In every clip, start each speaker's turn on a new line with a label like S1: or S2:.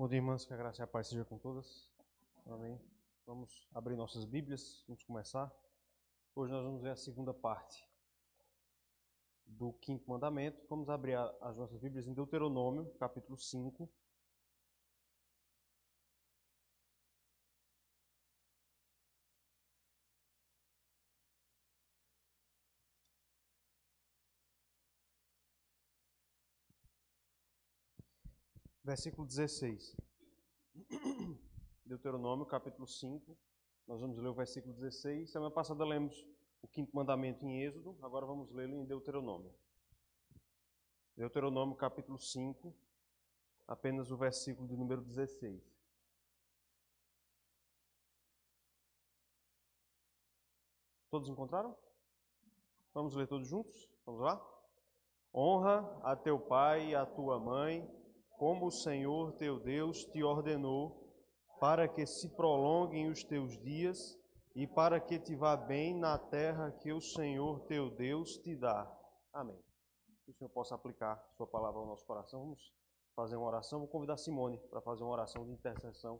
S1: Bom dia, irmãs, que a graça e a paz seja com todas. Amém. Vamos abrir nossas Bíblias, vamos começar. Hoje nós vamos ver a segunda parte do quinto mandamento. Vamos abrir as nossas Bíblias em Deuteronômio, capítulo 5. Versículo 16. Deuteronômio, capítulo 5. Nós vamos ler o versículo 16. Semana passada lemos o quinto mandamento em Êxodo, agora vamos lê-lo em Deuteronômio. Deuteronômio, capítulo 5, apenas o versículo de número 16. Todos encontraram? Vamos ler todos juntos? Vamos lá? Honra a teu pai e a tua mãe, como o Senhor teu Deus te ordenou, para que se prolonguem os teus dias e para que te vá bem na terra que o Senhor teu Deus te dá. Amém. Que o Senhor possa aplicar sua palavra ao nosso coração. Vamos fazer uma oração. Vou convidar a Simone para fazer uma oração de intercessão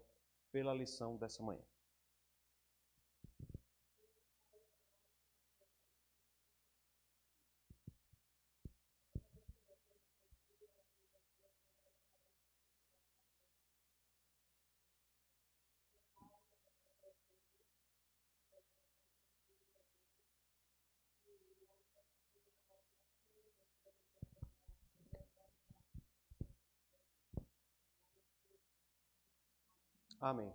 S1: pela lição dessa manhã. Amém.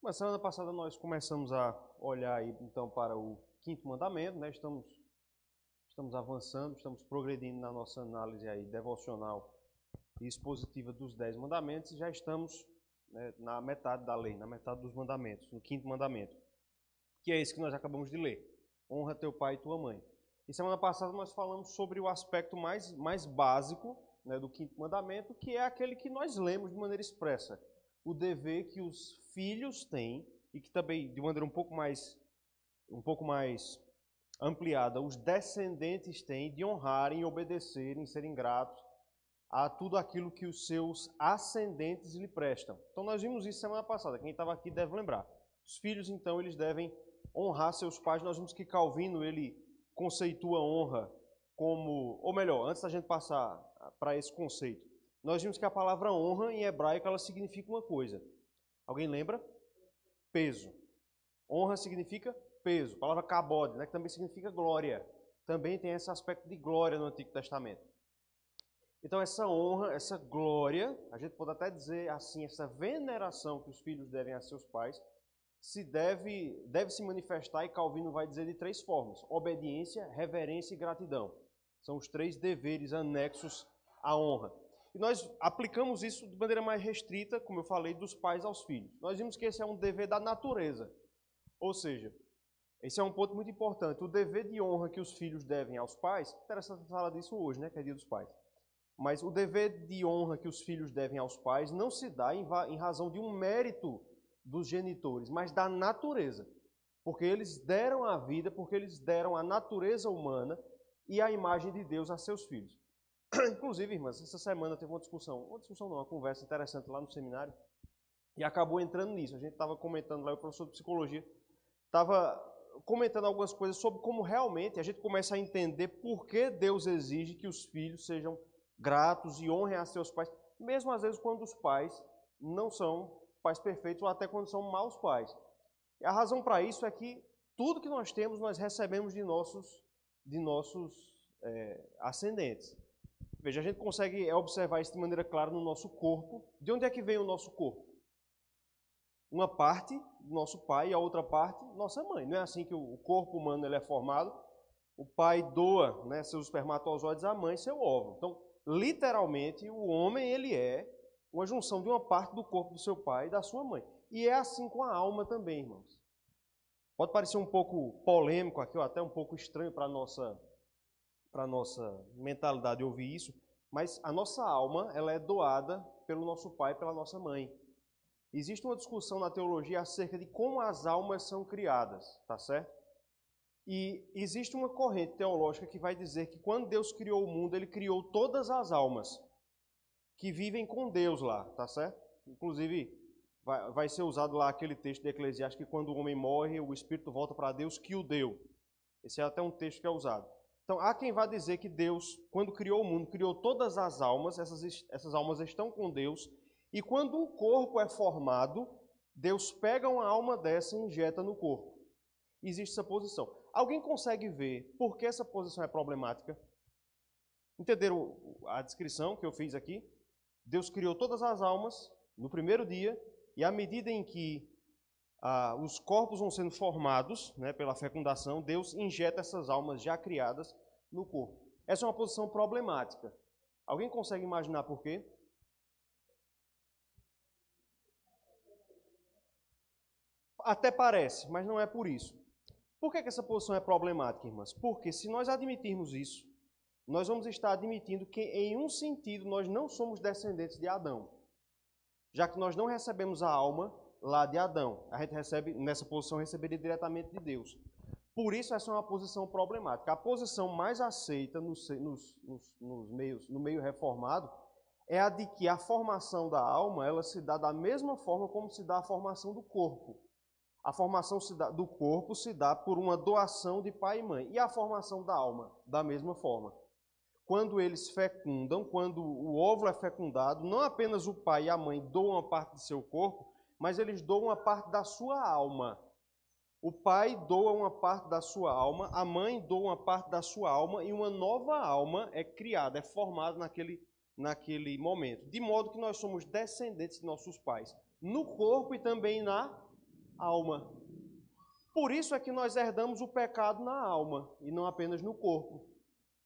S1: Na semana passada nós começamos a olhar aí, então para o quinto mandamento, né? Estamos avançando, estamos progredindo na nossa análise aí devocional e expositiva dos 10 mandamentos e já estamos, né, na metade da lei, na metade dos mandamentos, no quinto mandamento, que é esse que nós acabamos de ler. Honra teu pai e tua mãe. E semana passada nós falamos sobre o aspecto mais básico, né, do quinto mandamento, que é aquele que nós lemos de maneira expressa. O dever que os filhos têm, e que também, de maneira um pouco mais ampliada, os descendentes têm de honrarem, e obedecerem, serem gratos a tudo aquilo que os seus ascendentes lhe prestam. Então nós vimos isso semana passada, quem estava aqui deve lembrar. Os filhos, então, eles devem honrar seus pais. Nós vimos que Calvino, ele conceitua honra como, ou melhor, antes da gente passar para esse conceito, nós vimos que a palavra honra em hebraico ela significa uma coisa. Alguém lembra? Peso. Honra significa peso. A palavra kabod, né, que também significa glória. Também tem esse aspecto de glória no Antigo Testamento. Então essa honra, essa glória, a gente pode até dizer assim, essa veneração que os filhos devem a seus pais, deve se manifestar, e Calvino vai dizer de 3 formas: obediência, reverência e gratidão. São os 3 deveres anexos à honra. E nós aplicamos isso de maneira mais restrita, como eu falei, dos pais aos filhos. Nós vimos que esse é um dever da natureza. Ou seja, esse é um ponto muito importante. O dever de honra que os filhos devem aos pais, interessante falar disso hoje, né, que é dia dos pais. Mas o dever de honra que os filhos devem aos pais não se dá em razão de um mérito dos genitores, mas da natureza. Porque eles deram a vida, porque eles deram a natureza humana e a imagem de Deus a seus filhos. Inclusive, irmãs, essa semana teve uma conversa interessante lá no seminário, e acabou entrando nisso. A gente estava comentando lá, o professor de psicologia estava comentando algumas coisas sobre como realmente a gente começa a entender por que Deus exige que os filhos sejam gratos e honrem a seus pais, mesmo às vezes quando os pais não são pais perfeitos ou até quando são maus pais. E a razão para isso é que tudo que nós temos nós recebemos de nossos ascendentes. Veja, a gente consegue observar isso de maneira clara no nosso corpo. De onde é que vem o nosso corpo? Uma parte do nosso pai e a outra parte nossa mãe. Não é assim que o corpo humano ele é formado? O pai doa, né, seus espermatozoides, à mãe seu óvulo. Então, literalmente, o homem ele é uma junção de uma parte do corpo do seu pai e da sua mãe. E é assim com a alma também, irmãos. Pode parecer um pouco polêmico aqui, ou até um pouco estranho para a nossa mentalidade ouvir isso, mas a nossa alma ela é doada pelo nosso pai e pela nossa mãe. Existe uma discussão na teologia acerca de como as almas são criadas, tá certo? E existe uma corrente teológica que vai dizer que quando Deus criou o mundo, ele criou todas as almas que vivem com Deus lá, tá certo? Inclusive, vai ser usado lá aquele texto de Eclesiastes que quando o homem morre, o espírito volta para Deus que o deu. Esse é até um texto que é usado. Então, há quem vá dizer que Deus, quando criou o mundo, criou todas as almas, essas almas estão com Deus, e quando um corpo é formado, Deus pega uma alma dessa e injeta no corpo. Existe essa posição. Alguém consegue ver por que essa posição é problemática? Entenderam a descrição que eu fiz aqui? Deus criou todas as almas no primeiro dia, e à medida em que os corpos vão sendo formados, né, pela fecundação, Deus injeta essas almas já criadas no corpo. Essa é uma posição problemática. Alguém consegue imaginar por quê? Até parece, mas não é por isso. Por que essa posição é problemática, irmãs? Porque se nós admitirmos isso, nós vamos estar admitindo que, em um sentido, nós não somos descendentes de Adão, já que nós não recebemos a alma lá de Adão. A gente recebe, nessa posição, receberia diretamente de Deus. Por isso, essa é uma posição problemática. A posição mais aceita no meio reformado é a de que a formação da alma ela se dá da mesma forma como se dá a formação do corpo. A formação do corpo se dá por uma doação de pai e mãe. E a formação da alma, da mesma forma. Quando eles fecundam, quando o óvulo é fecundado, não apenas o pai e a mãe doam uma parte de seu corpo, mas eles doam uma parte da sua alma. O pai doa uma parte da sua alma, a mãe doa uma parte da sua alma e uma nova alma é criada, é formada naquele momento. De modo que nós somos descendentes de nossos pais, no corpo e também na alma. Por isso é que nós herdamos o pecado na alma e não apenas no corpo.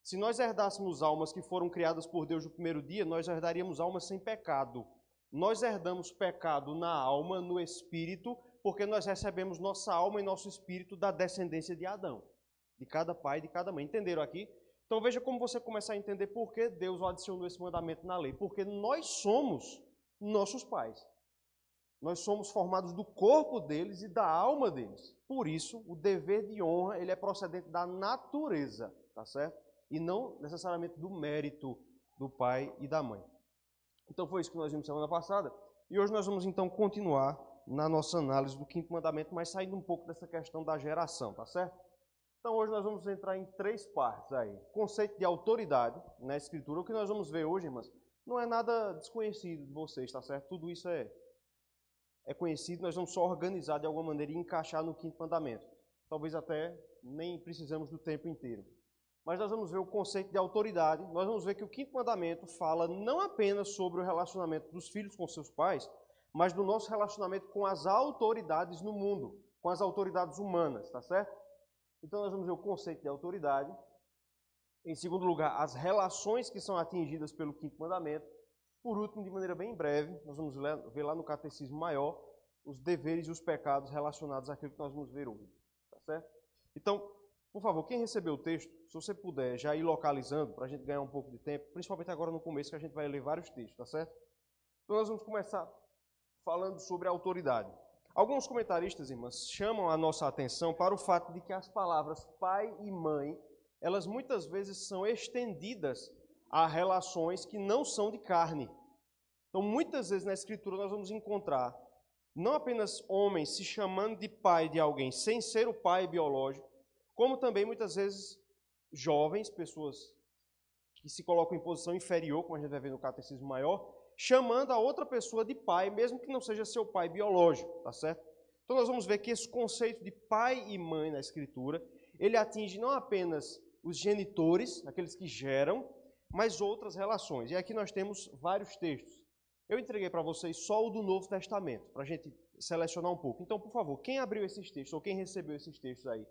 S1: Se nós herdássemos almas que foram criadas por Deus no primeiro dia, nós herdaríamos almas sem pecado. Nós herdamos pecado na alma, no espírito, porque nós recebemos nossa alma e nosso espírito da descendência de Adão, de cada pai e de cada mãe. Entenderam aqui? Então veja como você começa a entender por que Deus adicionou esse mandamento na lei. Porque nós somos nossos pais. Nós somos formados do corpo deles e da alma deles. Por isso, o dever de honra ele é procedente da natureza, tá certo? E não necessariamente do mérito do pai e da mãe. Então foi isso que nós vimos semana passada. E hoje nós vamos então continuar na nossa análise do quinto mandamento, mas saindo um pouco dessa questão da geração, tá certo? Então hoje nós vamos entrar em 3 partes aí. Conceito de autoridade na Escritura. O que nós vamos ver hoje, irmãs, não é nada desconhecido de vocês, tá certo? Tudo isso é conhecido, nós vamos só organizar de alguma maneira e encaixar no quinto mandamento. Talvez até nem precisamos do tempo inteiro. Mas nós vamos ver o conceito de autoridade. Nós vamos ver que o quinto mandamento fala não apenas sobre o relacionamento dos filhos com seus pais, mas do nosso relacionamento com as autoridades no mundo, com as autoridades humanas, tá certo? Então nós vamos ver o conceito de autoridade. Em segundo lugar, as relações que são atingidas pelo quinto mandamento. Por último, de maneira bem breve, nós vamos ver lá no Catecismo Maior os deveres e os pecados relacionados àquilo que nós vamos ver hoje, tá certo? Então, por favor, quem recebeu o texto, se você puder já ir localizando, para a gente ganhar um pouco de tempo, principalmente agora no começo, que a gente vai ler vários textos, tá certo? Então nós vamos começar falando sobre a autoridade. Alguns comentaristas, irmãs, chamam a nossa atenção para o fato de que as palavras pai e mãe, elas muitas vezes são estendidas a relações que não são de carne. Então, muitas vezes na Escritura nós vamos encontrar não apenas homens se chamando de pai de alguém sem ser o pai biológico, como também muitas vezes jovens, pessoas que se colocam em posição inferior, como a gente vai ver no Catecismo Maior, chamando a outra pessoa de pai, mesmo que não seja seu pai biológico, tá certo? Então nós vamos ver que esse conceito de pai e mãe na Escritura, ele atinge não apenas os genitores, aqueles que geram, mas outras relações. E aqui nós temos vários textos. Eu entreguei para vocês só o do Novo Testamento, para a gente selecionar um pouco. Então, por favor, quem abriu esses textos, ou quem recebeu esses textos aí,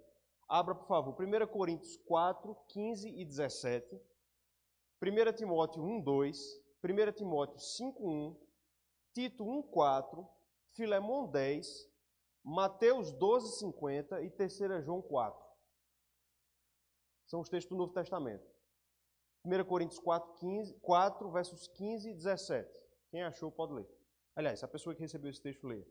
S1: abra, por favor, 1 Coríntios 4, 15 e 17, 1 Timóteo 1, 2, 1 Timóteo 5, 1, Tito 1, 4, Filemão 10, Mateus 12, 50 e 3 João 4. São os textos do Novo Testamento. 1 Coríntios 4, versos 15 e 17. Quem achou pode ler. Aliás, a pessoa que recebeu esse texto lê.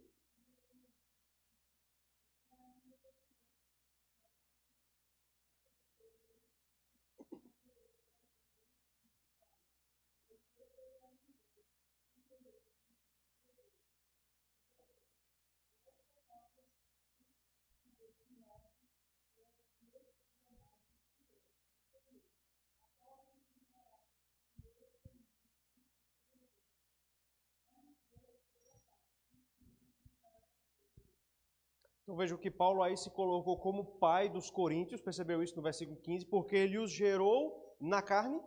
S1: Então veja que Paulo aí se colocou como pai dos coríntios, percebeu isso no versículo 15, porque ele os gerou na carne,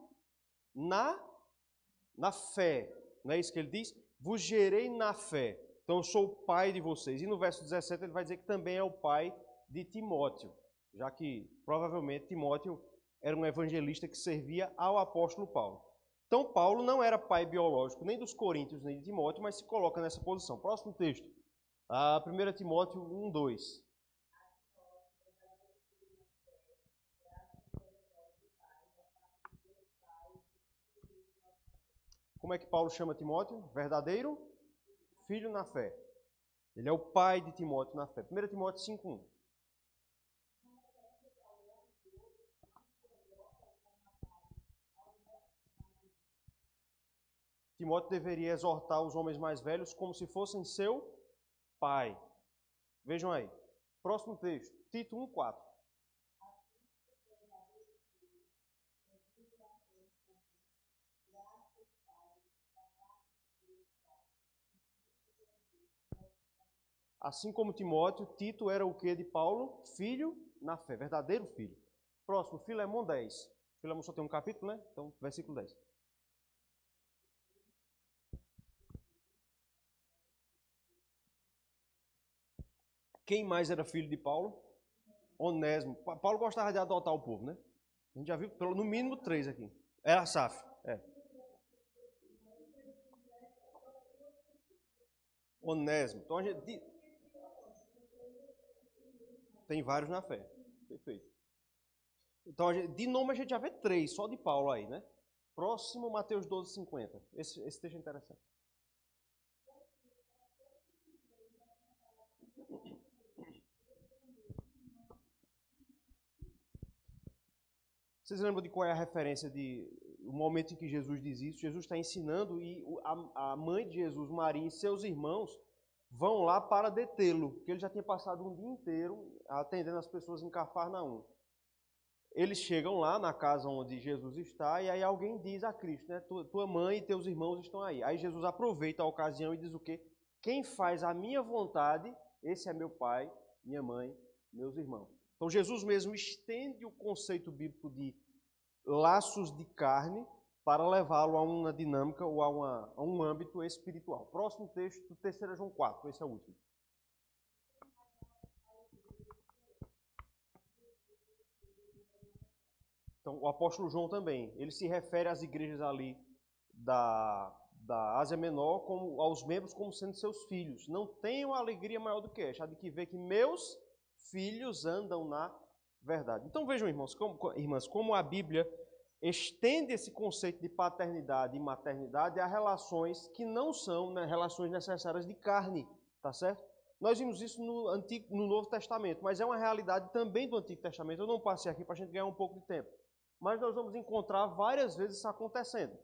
S1: na fé. Não é isso que ele diz? Vos gerei na fé. Então eu sou o pai de vocês. E no verso 17 ele vai dizer que também é o pai de Timóteo, já que provavelmente Timóteo era um evangelista que servia ao apóstolo Paulo. Então Paulo não era pai biológico nem dos coríntios nem de Timóteo, mas se coloca nessa posição. Próximo texto. 1 Timóteo 1, 2. Como é que Paulo chama Timóteo? Verdadeiro filho na fé. Ele é o pai de Timóteo na fé. 1 Timóteo 5, 1. Timóteo deveria exortar os homens mais velhos como se fossem seu pai. Vejam aí. Próximo texto. Tito 1, 4. Assim como Timóteo, Tito era o que de Paulo? Filho na fé, verdadeiro filho. Próximo, Filemão 10. Filemão só tem um capítulo, né? Então, versículo 10. Quem mais era filho de Paulo? Onésimo. Paulo gostava de adotar o povo, né? A gente já viu no mínimo 3 aqui. Era Asaf. Onésimo. Então a gente tem vários na fé. Perfeito. Então de nome a gente já vê 3, só de Paulo aí, né? Próximo, Mateus 12, 50. Esse texto é interessante. Vocês lembram de qual é a referência o momento em que Jesus diz isso? Jesus está ensinando e a mãe de Jesus, Maria, e seus irmãos vão lá para detê-lo, porque ele já tinha passado um dia inteiro atendendo as pessoas em Cafarnaum. Eles chegam lá na casa onde Jesus está e aí alguém diz a Cristo, né? Tua mãe e teus irmãos estão aí. Aí Jesus aproveita a ocasião e diz o quê? Quem faz a minha vontade, esse é meu pai, minha mãe, meus irmãos. Então Jesus mesmo estende o conceito bíblico de laços de carne para levá-lo a uma dinâmica ou a um âmbito espiritual. Próximo texto, 3 João 4, esse é o último. Então, o apóstolo João também, ele se refere às igrejas ali da Ásia Menor, como aos membros como sendo seus filhos. Não tenho alegria maior do que esta, de que ver que meus filhos andam na verdade. Então vejam, irmãs, como a Bíblia estende esse conceito de paternidade e maternidade a relações que não são, né, relações necessárias de carne, tá certo? Nós vimos isso no Novo Testamento, mas é uma realidade também do Antigo Testamento. Eu não passei aqui para a gente ganhar um pouco de tempo. Mas nós vamos encontrar várias vezes isso acontecendo.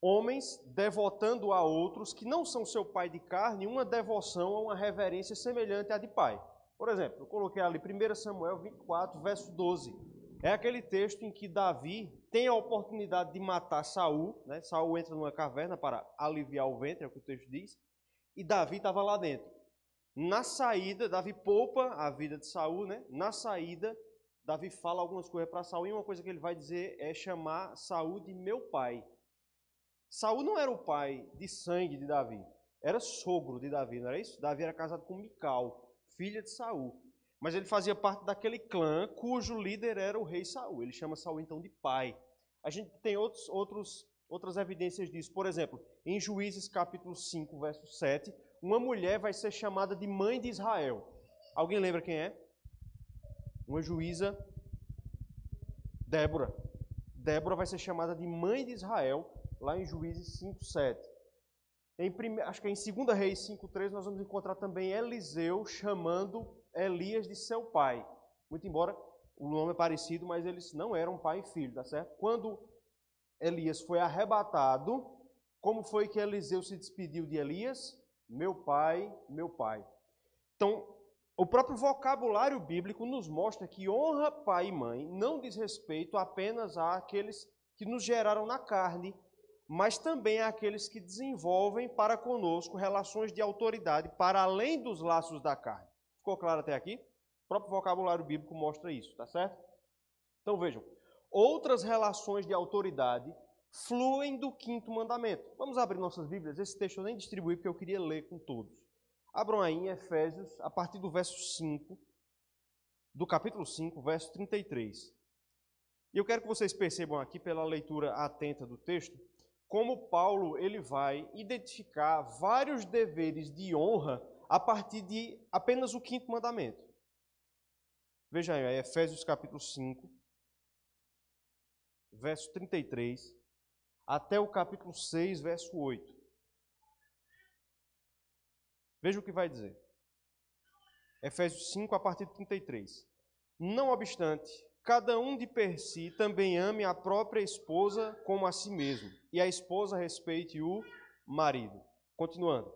S1: Homens devotando a outros que não são seu pai de carne uma devoção, uma reverência semelhante à de pai. Por exemplo, eu coloquei ali 1 Samuel 24, verso 12. É aquele texto em que Davi tem a oportunidade de matar Saul, né? Saul entra numa caverna para aliviar o ventre, é o que o texto diz, e Davi estava lá dentro. Na saída, Davi poupa a vida de Saul, né? Na saída, Davi fala algumas coisas para Saul e uma coisa que ele vai dizer é chamar Saul de meu pai. Saul não era o pai de sangue de Davi, era sogro de Davi, não era isso? Davi era casado com Mical, filha de Saul. Mas ele fazia parte daquele clã cujo líder era o rei Saul. Ele chama Saul então de pai. A gente tem outras evidências disso. Por exemplo, em Juízes capítulo 5, verso 7, uma mulher vai ser chamada de mãe de Israel. Alguém lembra quem é? Uma juíza, Débora. Débora vai ser chamada de mãe de Israel, lá em Juízes 5, 7. Acho que em 2 Reis 5, 3, nós vamos encontrar também Eliseu chamando Elias de seu pai. Muito embora o nome é parecido, mas eles não eram pai e filho, tá certo? Quando Elias foi arrebatado, como foi que Eliseu se despediu de Elias? Meu pai, meu pai. Então, o próprio vocabulário bíblico nos mostra que honra pai e mãe não diz respeito apenas àqueles que nos geraram na carne, mas também àqueles que desenvolvem para conosco relações de autoridade para além dos laços da carne. Ficou claro até aqui? O próprio vocabulário bíblico mostra isso, tá certo? Então vejam, outras relações de autoridade fluem do quinto mandamento. Vamos abrir nossas Bíblias. Esse texto eu nem distribuí porque eu queria ler com todos. Abram aí em Efésios, a partir do verso 5, do capítulo 5, verso 33. E eu quero que vocês percebam aqui, pela leitura atenta do texto, como Paulo ele vai identificar vários deveres de honra a partir de apenas o quinto mandamento. Veja aí, Efésios capítulo 5, verso 33, até o capítulo 6, verso 8. Veja o que vai dizer. Efésios 5, a partir de 33. Não obstante, cada um de per si também ame a própria esposa como a si mesmo, e a esposa respeite o marido. Continuando.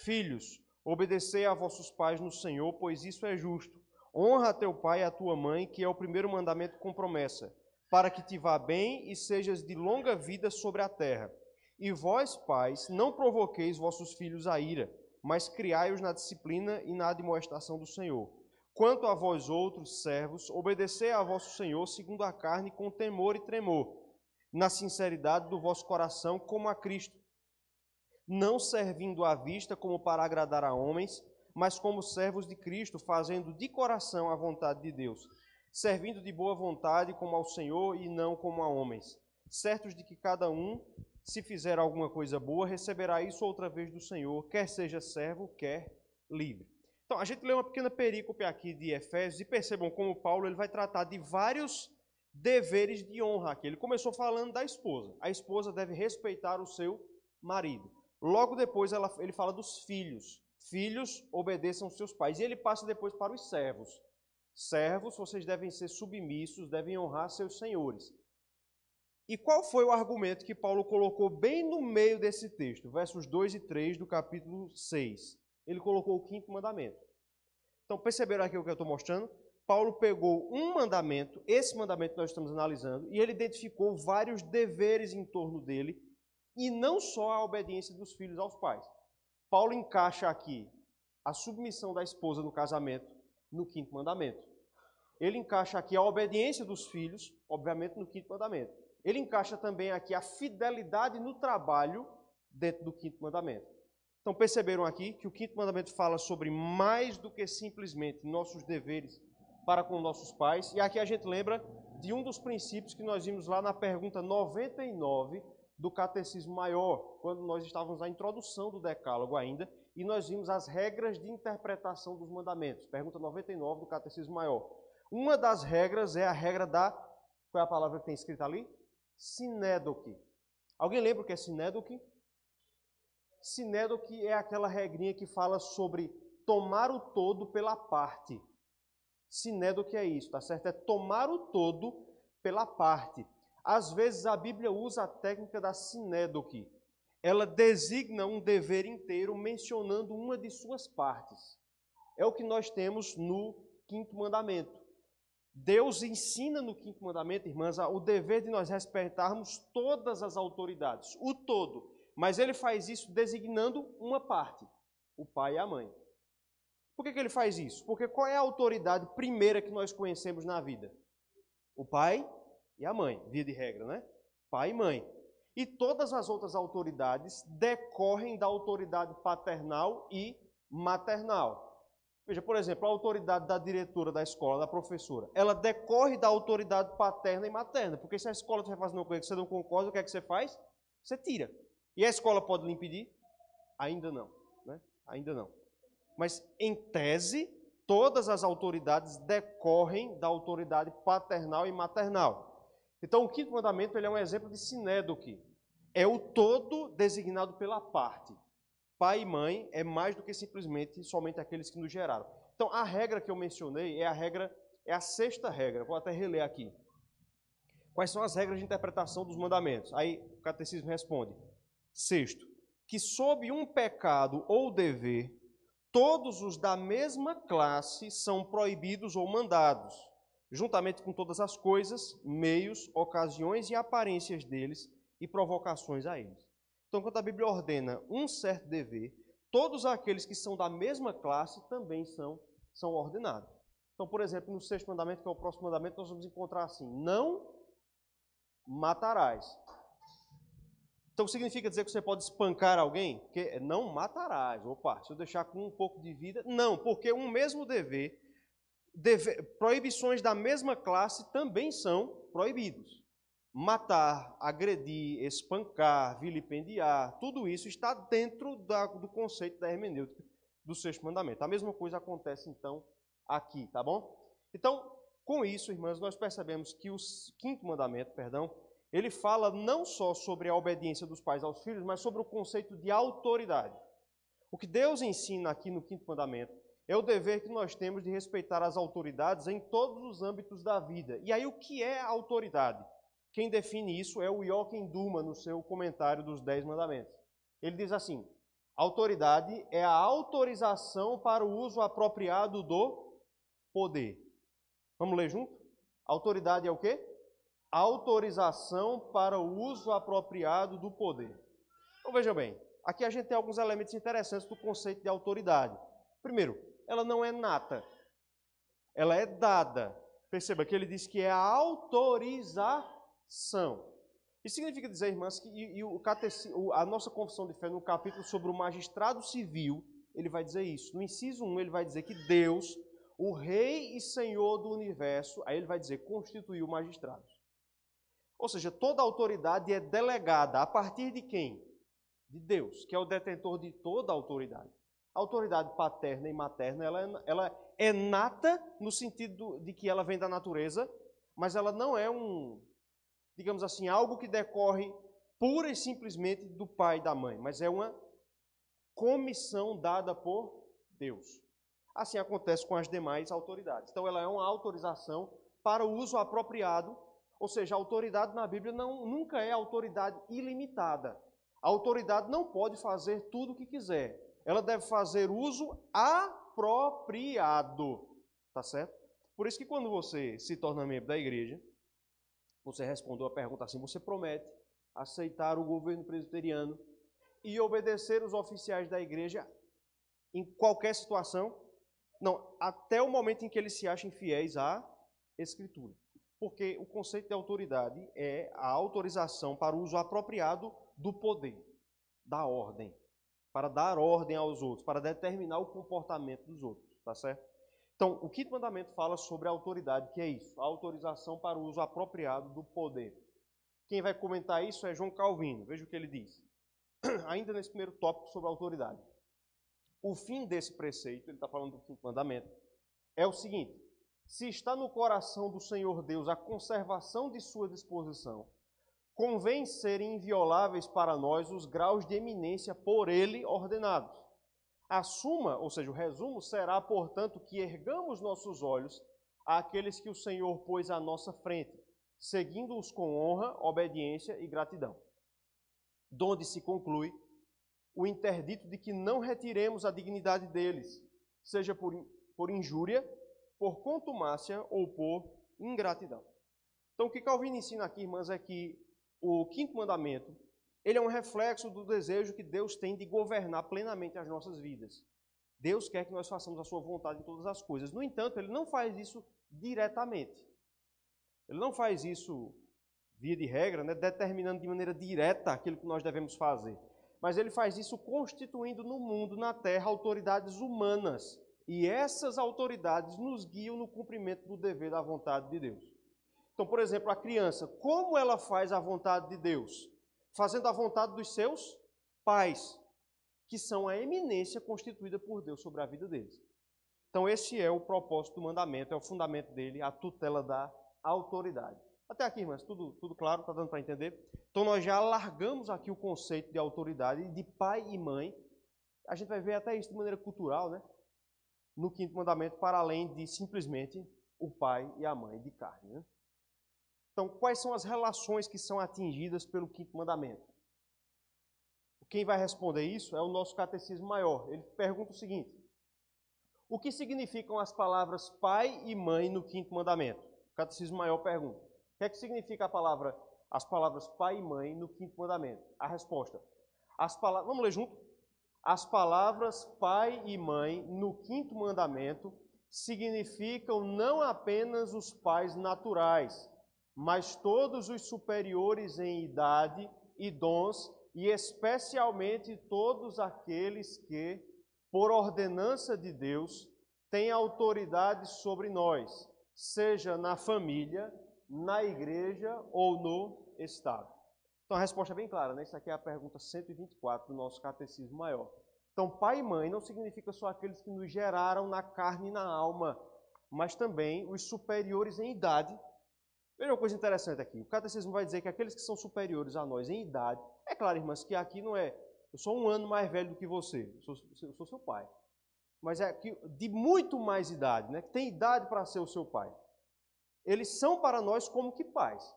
S1: Filhos, obedecei a vossos pais no Senhor, pois isso é justo. Honra a teu pai e a tua mãe, que é o primeiro mandamento com promessa, para que te vá bem e sejas de longa vida sobre a terra. E vós, pais, não provoqueis vossos filhos a ira, mas criai-os na disciplina e na admoestação do Senhor. Quanto a vós outros, servos, obedecei a vosso Senhor segundo a carne com temor e tremor, na sinceridade do vosso coração como a Cristo, não servindo à vista como para agradar a homens, mas como servos de Cristo, fazendo de coração a vontade de Deus, servindo de boa vontade como ao Senhor e não como a homens, certos de que cada um, se fizer alguma coisa boa, receberá isso outra vez do Senhor, quer seja servo, quer livre. Então, a gente lê uma pequena perícope aqui de Efésios e percebam como Paulo ele vai tratar de vários deveres de honra aqui. Ele começou falando da esposa. A esposa deve respeitar o seu marido. Logo depois ele fala dos filhos. Filhos, obedeçam seus pais. E ele passa depois para os servos. Servos, vocês devem ser submissos, devem honrar seus senhores. E qual foi o argumento que Paulo colocou bem no meio desse texto? Versos 2 e 3 do capítulo 6. Ele colocou o quinto mandamento. Então, perceberam aqui o que eu estou mostrando? Paulo pegou um mandamento, esse mandamento que nós estamos analisando, e ele identificou vários deveres em torno dele, e não só a obediência dos filhos aos pais. Paulo encaixa aqui a submissão da esposa no casamento no quinto mandamento. Ele encaixa aqui a obediência dos filhos, obviamente, no quinto mandamento. Ele encaixa também aqui a fidelidade no trabalho dentro do quinto mandamento. Então, perceberam aqui que o quinto mandamento fala sobre mais do que simplesmente nossos deveres para com nossos pais. E aqui a gente lembra de um dos princípios que nós vimos lá na pergunta 99 do Catecismo Maior, quando nós estávamos na introdução do Decálogo ainda, e nós vimos as regras de interpretação dos mandamentos. Pergunta 99 do Catecismo Maior. Uma das regras é a regra da... Qual é a palavra que tem escrita ali? Sinédoque. Alguém lembra o que é sinédoque? Sinédoque é aquela regrinha que fala sobre tomar o todo pela parte. Sinédoque é isso, tá certo? É tomar o todo pela parte. Às vezes a Bíblia usa a técnica da sinédoque. Ela designa um dever inteiro mencionando uma de suas partes. É o que nós temos no quinto mandamento. Deus ensina no quinto mandamento, irmãs, o dever de nós respeitarmos todas as autoridades, o todo. Mas ele faz isso designando uma parte, o pai e a mãe. Por que ele faz isso? Porque qual é a autoridade primeira que nós conhecemos na vida? O pai e a mãe, via de regra, né? Pai e mãe. E todas as outras autoridades decorrem da autoridade paternal e maternal. Veja, por exemplo, a autoridade da diretora da escola, da professora, ela decorre da autoridade paterna e materna. Porque se a escola estiver fazendo uma coisa que você não concorda, o que é que você faz? Você tira. E a escola pode lhe impedir? Ainda não, né? Ainda não. Mas, em tese, todas as autoridades decorrem da autoridade paternal e maternal. Então, o quinto mandamento ele é um exemplo de sinédoque. É o todo designado pela parte. Pai e mãe é mais do que simplesmente somente aqueles que nos geraram. Então, a regra que eu mencionei é a sexta regra. Vou até reler aqui. Quais são as regras de interpretação dos mandamentos? Aí o catecismo responde. Sexto, que sob um pecado ou dever, todos os da mesma classe são proibidos ou mandados, juntamente com todas as coisas, meios, ocasiões e aparências deles e provocações a eles. Então, quando a Bíblia ordena um certo dever, todos aqueles que são da mesma classe também são são ordenados. Então, por exemplo, no sexto mandamento, que é o próximo mandamento, nós vamos encontrar assim: não matarás. Então, significa dizer que você pode espancar alguém? Porque não matarás. Opa, se eu deixar com um pouco de vida... Não, porque um mesmo dever, proibições da mesma classe também são proibidos. Matar, agredir, espancar, vilipendiar, tudo isso está dentro do conceito da hermenêutica do sexto mandamento. A mesma coisa acontece, então, aqui, tá bom? Então, com isso, irmãs, nós percebemos que o quinto mandamento, ele fala não só sobre a obediência dos pais aos filhos, mas sobre o conceito de autoridade. O que Deus ensina aqui no quinto mandamento é o dever que nós temos de respeitar as autoridades em todos os âmbitos da vida. E aí, o que é a autoridade? Quem define isso é o Joachim Duma, no seu comentário dos 10 mandamentos. Ele diz assim: autoridade é a autorização para o uso apropriado do poder. Vamos ler junto? Autoridade é o quê? Autorização para o uso apropriado do poder. Então vejam bem, aqui a gente tem alguns elementos interessantes do conceito de autoridade. Primeiro, ela não é nata, ela é dada. Perceba que ele diz que é a autorização. Isso significa dizer, irmãs, que a nossa confissão de fé no capítulo sobre o magistrado civil, ele vai dizer isso. No inciso 1, ele vai dizer que Deus, o Rei e Senhor do universo, aí ele vai dizer, constituiu magistrados. Ou seja, toda autoridade é delegada a partir de quem? De Deus, que é o detentor de toda a autoridade. A autoridade paterna e materna, ela é nata no sentido de que ela vem da natureza, mas ela não é digamos assim, algo que decorre pura e simplesmente do pai e da mãe, mas é uma comissão dada por Deus. Assim acontece com as demais autoridades. Então, ela é uma autorização para o uso apropriado, ou seja, a autoridade na Bíblia nunca é autoridade ilimitada. A autoridade não pode fazer tudo o que quiser. Ela deve fazer uso apropriado. Tá certo? Por isso que quando você se torna membro da igreja, você respondeu a pergunta assim: você promete aceitar o governo presbiteriano e obedecer os oficiais da igreja em qualquer situação? Não, até o momento em que eles se achem fiéis à Escritura. Porque o conceito de autoridade é a autorização para o uso apropriado do poder, da ordem, para dar ordem aos outros, para determinar o comportamento dos outros, tá certo? Então, o quinto mandamento fala sobre a autoridade, que é isso, a autorização para o uso apropriado do poder. Quem vai comentar isso é João Calvino. Veja o que ele diz. Ainda nesse primeiro tópico sobre a autoridade. O fim desse preceito, ele está falando do quinto mandamento, é o seguinte: se está no coração do Senhor Deus a conservação de sua disposição, convém serem invioláveis para nós os graus de eminência por ele ordenados. A suma, ou seja, o resumo, será, portanto, que ergamos nossos olhos àqueles que o Senhor pôs à nossa frente, seguindo-os com honra, obediência e gratidão. Donde se conclui o interdito de que não retiremos a dignidade deles, seja por injúria, por contumácia ou por ingratidão. Então, o que Calvino ensina aqui, irmãs, é que o quinto mandamento, ele é um reflexo do desejo que Deus tem de governar plenamente as nossas vidas. Deus quer que nós façamos a sua vontade em todas as coisas. No entanto, ele não faz isso diretamente. Ele não faz isso, via de regra, determinando de maneira direta aquilo que nós devemos fazer. Mas ele faz isso constituindo no mundo, na terra, autoridades humanas. E essas autoridades nos guiam no cumprimento do dever da vontade de Deus. Então, por exemplo, a criança, como ela faz a vontade de Deus? Fazendo a vontade dos seus pais, que são a eminência constituída por Deus sobre a vida deles. Então, esse é o propósito do mandamento, é o fundamento dele, a tutela da autoridade. Até aqui, irmãs, tudo claro? Está dando para entender? Então, nós já alargamos aqui o conceito de autoridade, de pai e mãe. A gente vai ver até isso de maneira cultural, né? No quinto mandamento, para além de simplesmente o pai e a mãe de carne, né? Então, quais são as relações que são atingidas pelo quinto mandamento? Quem vai responder isso é o nosso catecismo maior. Ele pergunta o seguinte: o que significam as palavras pai e mãe no quinto mandamento? O catecismo maior pergunta: o que é que significa as palavras pai e mãe no quinto mandamento? A resposta: vamos ler junto? As palavras pai e mãe no quinto mandamento significam não apenas os pais naturais, mas todos os superiores em idade e dons, e especialmente todos aqueles que, por ordenança de Deus, têm autoridade sobre nós, seja na família, na igreja ou no Estado. Então a resposta é bem clara, né? Isso aqui é a pergunta 124 do nosso Catecismo Maior. Então, pai e mãe não significa só aqueles que nos geraram na carne e na alma, mas também os superiores em idade. Veja uma coisa interessante aqui. O Catecismo vai dizer que aqueles que são superiores a nós em idade, é claro, irmãs, que aqui não é, eu sou um ano mais velho do que você, eu sou seu pai. Mas é que de muito mais idade, né? Que tem idade para ser o seu pai. Eles são para nós como que pais.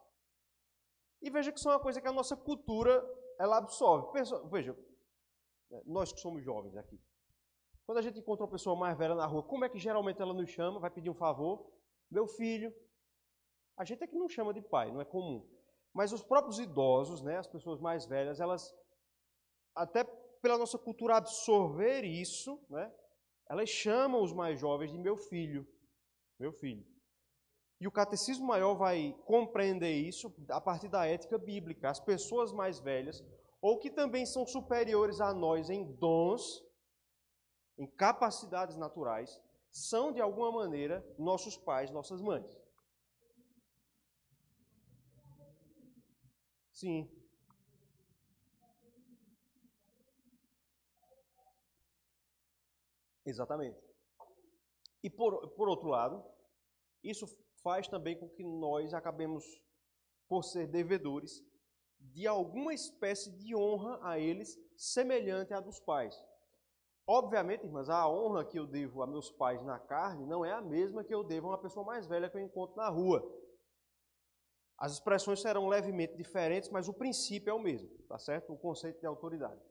S1: E veja que isso é uma coisa que a nossa cultura, ela absorve. Veja, nós que somos jovens aqui. Quando a gente encontra uma pessoa mais velha na rua, como é que geralmente ela nos chama? Vai pedir um favor? Meu filho. A gente é que não chama de pai, não é comum. Mas os próprios idosos, né, as pessoas mais velhas, elas, até pela nossa cultura absorver isso, né, elas chamam os mais jovens de meu filho. Meu filho. E o Catecismo Maior vai compreender isso a partir da ética bíblica. As pessoas mais velhas, ou que também são superiores a nós em dons, em capacidades naturais, são de alguma maneira nossos pais, nossas mães. Sim. Exatamente. E por outro lado, isso faz também com que nós acabemos, por ser devedores, de alguma espécie de honra a eles, semelhante à dos pais. Obviamente, irmãs, a honra que eu devo a meus pais na carne não é a mesma que eu devo a uma pessoa mais velha que eu encontro na rua. As expressões serão levemente diferentes, mas o princípio é o mesmo, tá certo? O conceito de autoridade.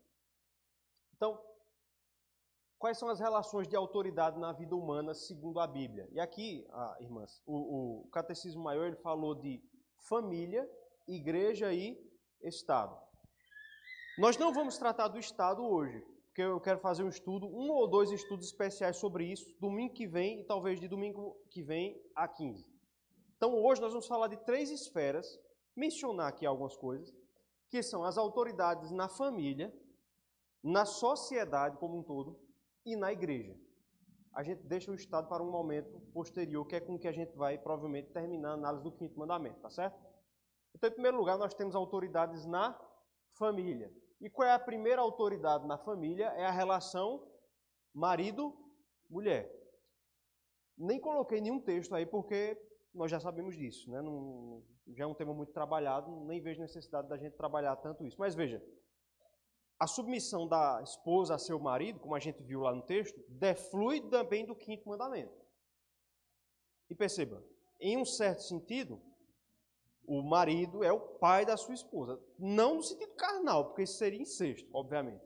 S1: Então, quais são as relações de autoridade na vida humana segundo a Bíblia? E aqui, irmãs, o Catecismo Maior ele falou de família, igreja e Estado. Nós não vamos tratar do Estado hoje, porque eu quero fazer um estudo, um ou dois estudos especiais sobre isso, domingo que vem e talvez de domingo que vem a 15. Então hoje nós vamos falar de 3 esferas, mencionar aqui algumas coisas, que são as autoridades na família, na sociedade como um todo e na igreja. A gente deixa o Estado para um momento posterior, que é com que a gente vai provavelmente terminar a análise do 5º mandamento, tá certo? Então, em primeiro lugar, nós temos autoridades na família. E qual é a primeira autoridade na família? É a relação marido-mulher. Nem coloquei nenhum texto aí, porque nós já sabemos disso, né? Não, já é um tema muito trabalhado, nem vejo necessidade da gente trabalhar tanto isso. Mas veja, a submissão da esposa a seu marido, como a gente viu lá no texto, deflui também do 5º mandamento. E perceba, em um certo sentido, o marido é o pai da sua esposa. Não no sentido carnal, porque isso seria incesto, obviamente.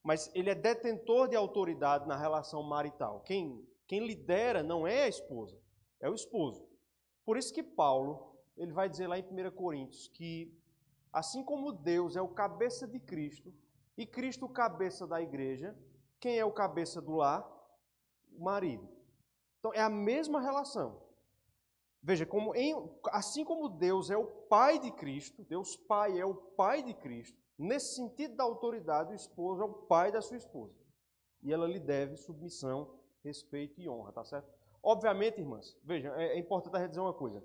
S1: Mas ele é detentor de autoridade na relação marital. Quem lidera não é a esposa, é o esposo. Por isso que Paulo, ele vai dizer lá em 1 Coríntios que, assim como Deus é o cabeça de Cristo, e Cristo o cabeça da igreja, quem é o cabeça do lar? O marido. Então é a mesma relação. Veja, assim como Deus é o pai de Cristo, Deus Pai é o pai de Cristo, nesse sentido da autoridade, o esposo é o pai da sua esposa. E ela lhe deve submissão, respeito e honra, tá certo? Obviamente, irmãs, vejam, é importante a gente dizer uma coisa.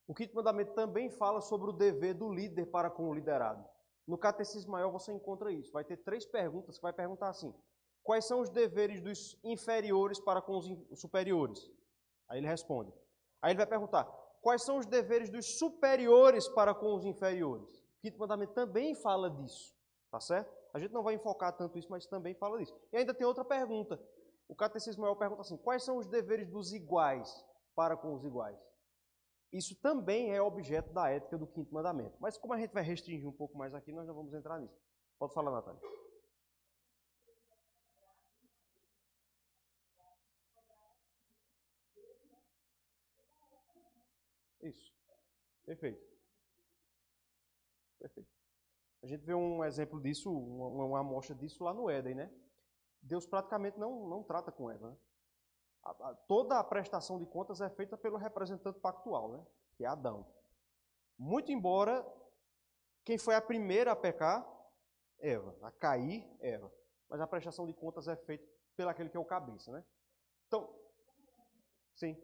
S1: O 5º mandamento também fala sobre o dever do líder para com o liderado. No Catecismo Maior você encontra isso. Vai ter 3 perguntas que vai perguntar assim: quais são os deveres dos inferiores para com os superiores? Aí ele responde. Aí ele vai perguntar: quais são os deveres dos superiores para com os inferiores? O 5º mandamento também fala disso, tá certo? A gente não vai enfocar tanto isso, mas também fala disso. E ainda tem outra pergunta. O Catecismo Maior pergunta assim: quais são os deveres dos iguais para com os iguais? Isso também é objeto da ética do 5º mandamento. Mas como a gente vai restringir um pouco mais aqui, nós não vamos entrar nisso. Pode falar, Natália. Isso. Perfeito. Perfeito. A gente vê um exemplo disso, uma amostra disso lá no Éden, né? Deus praticamente não trata com Eva, né? toda a prestação de contas é feita pelo representante pactual, né? Que é Adão. Muito embora, quem foi a primeira a pecar? Eva. A cair, Eva. Mas a prestação de contas é feita pelo aquele que é o cabeça, né? Então, sim.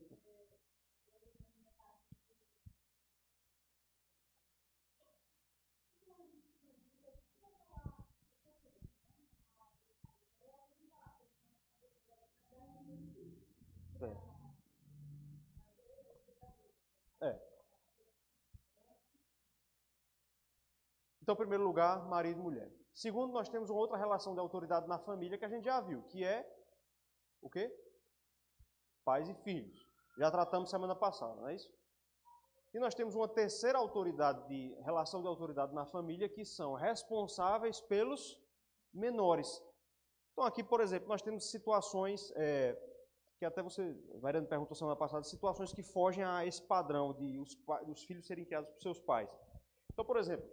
S1: É. Então, em primeiro lugar, marido e mulher. Segundo, nós temos uma outra relação de autoridade na família que a gente já viu, que é o quê? Pais e filhos. Já tratamos semana passada, não é isso? E nós temos uma terceira autoridade de relação de autoridade na família, que são responsáveis pelos menores. Então, aqui, por exemplo, nós temos situações, que até você, Variano perguntou semana passada, situações que fogem a esse padrão de os filhos serem criados por seus pais. Então, por exemplo,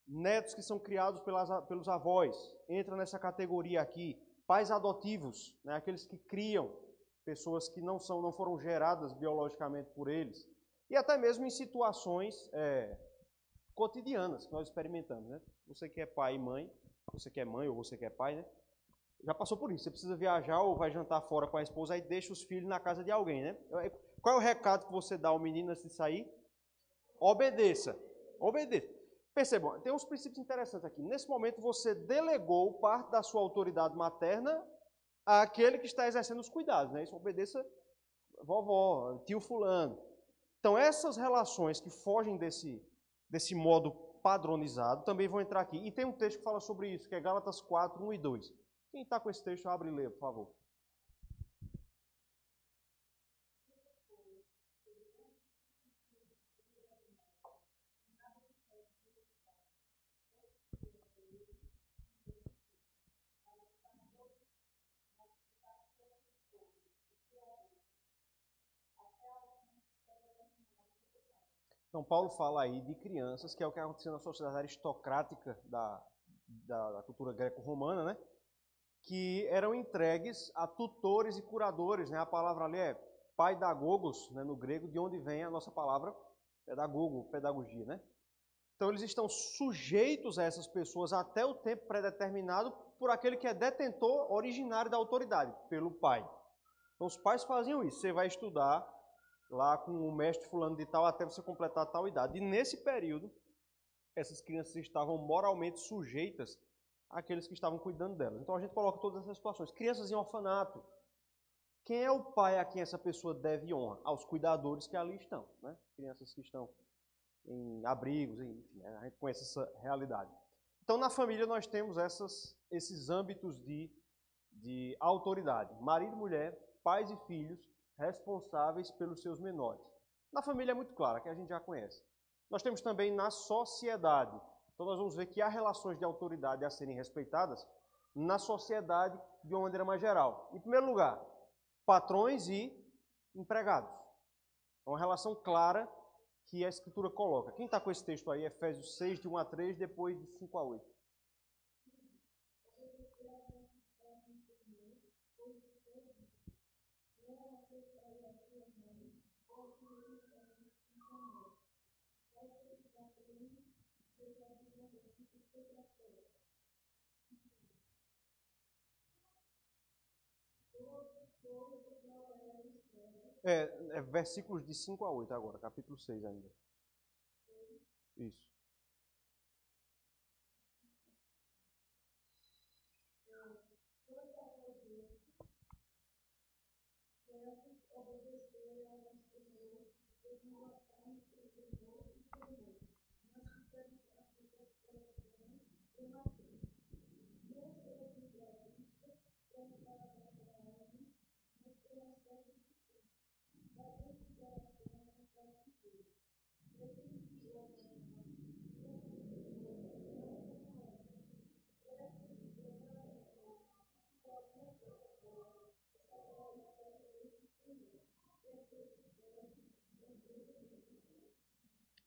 S1: netos que são criados pelos avós, entra nessa categoria aqui. Pais adotivos, né, aqueles que criam pessoas que não foram geradas biologicamente por eles. E até mesmo em situações cotidianas que nós experimentamos, né? Você que é pai e mãe, você que é mãe ou você que é pai, né? Já passou por isso. Você precisa viajar ou vai jantar fora com a esposa, aí deixa os filhos na casa de alguém, né? Qual é o recado que você dá ao menino antes de sair? Obedeça. Obedeça. Percebam, tem uns princípios interessantes aqui. Nesse momento, você delegou parte da sua autoridade materna àquele que está exercendo os cuidados, né? Isso obedeça vovó, tio fulano. Então, essas relações que fogem desse modo padronizado também vão entrar aqui. E tem um texto que fala sobre isso, que é Gálatas 4, 1 e 2. Quem está com esse texto, abre e lê, por favor. Então, Paulo fala aí de crianças, que é o que aconteceu na sociedade aristocrática da cultura greco-romana, né? Que eram entregues a tutores e curadores, né? A palavra ali é paidagogos, né, no grego, de onde vem a nossa palavra pedagogo, pedagogia, né? Então eles estão sujeitos a essas pessoas até o tempo predeterminado por aquele que é detentor originário da autoridade, pelo pai. Então os pais faziam isso. Você vai estudar lá com o mestre fulano de tal até você completar tal idade. E nesse período, essas crianças estavam moralmente sujeitas àqueles que estavam cuidando delas. Então a gente coloca todas essas situações. Crianças em orfanato. Quem é o pai a quem essa pessoa deve honra? Aos cuidadores que ali estão, né? Crianças que estão em abrigos, enfim, a gente conhece essa realidade. Então, na família, nós temos esses âmbitos de autoridade. Marido e mulher, pais e filhos, responsáveis pelos seus menores. Na família é muito claro, que a gente já conhece. Nós temos também na sociedade. Então, nós vamos ver que há relações de autoridade a serem respeitadas na sociedade de uma maneira mais geral. Em primeiro lugar, patrões e empregados. É uma relação clara que a Escritura coloca. Quem está com esse texto aí? Efésios 6, de 1 a 3, depois de 5 a 8. Versículos de 5 a 8 agora, capítulo 6 ainda. Isso.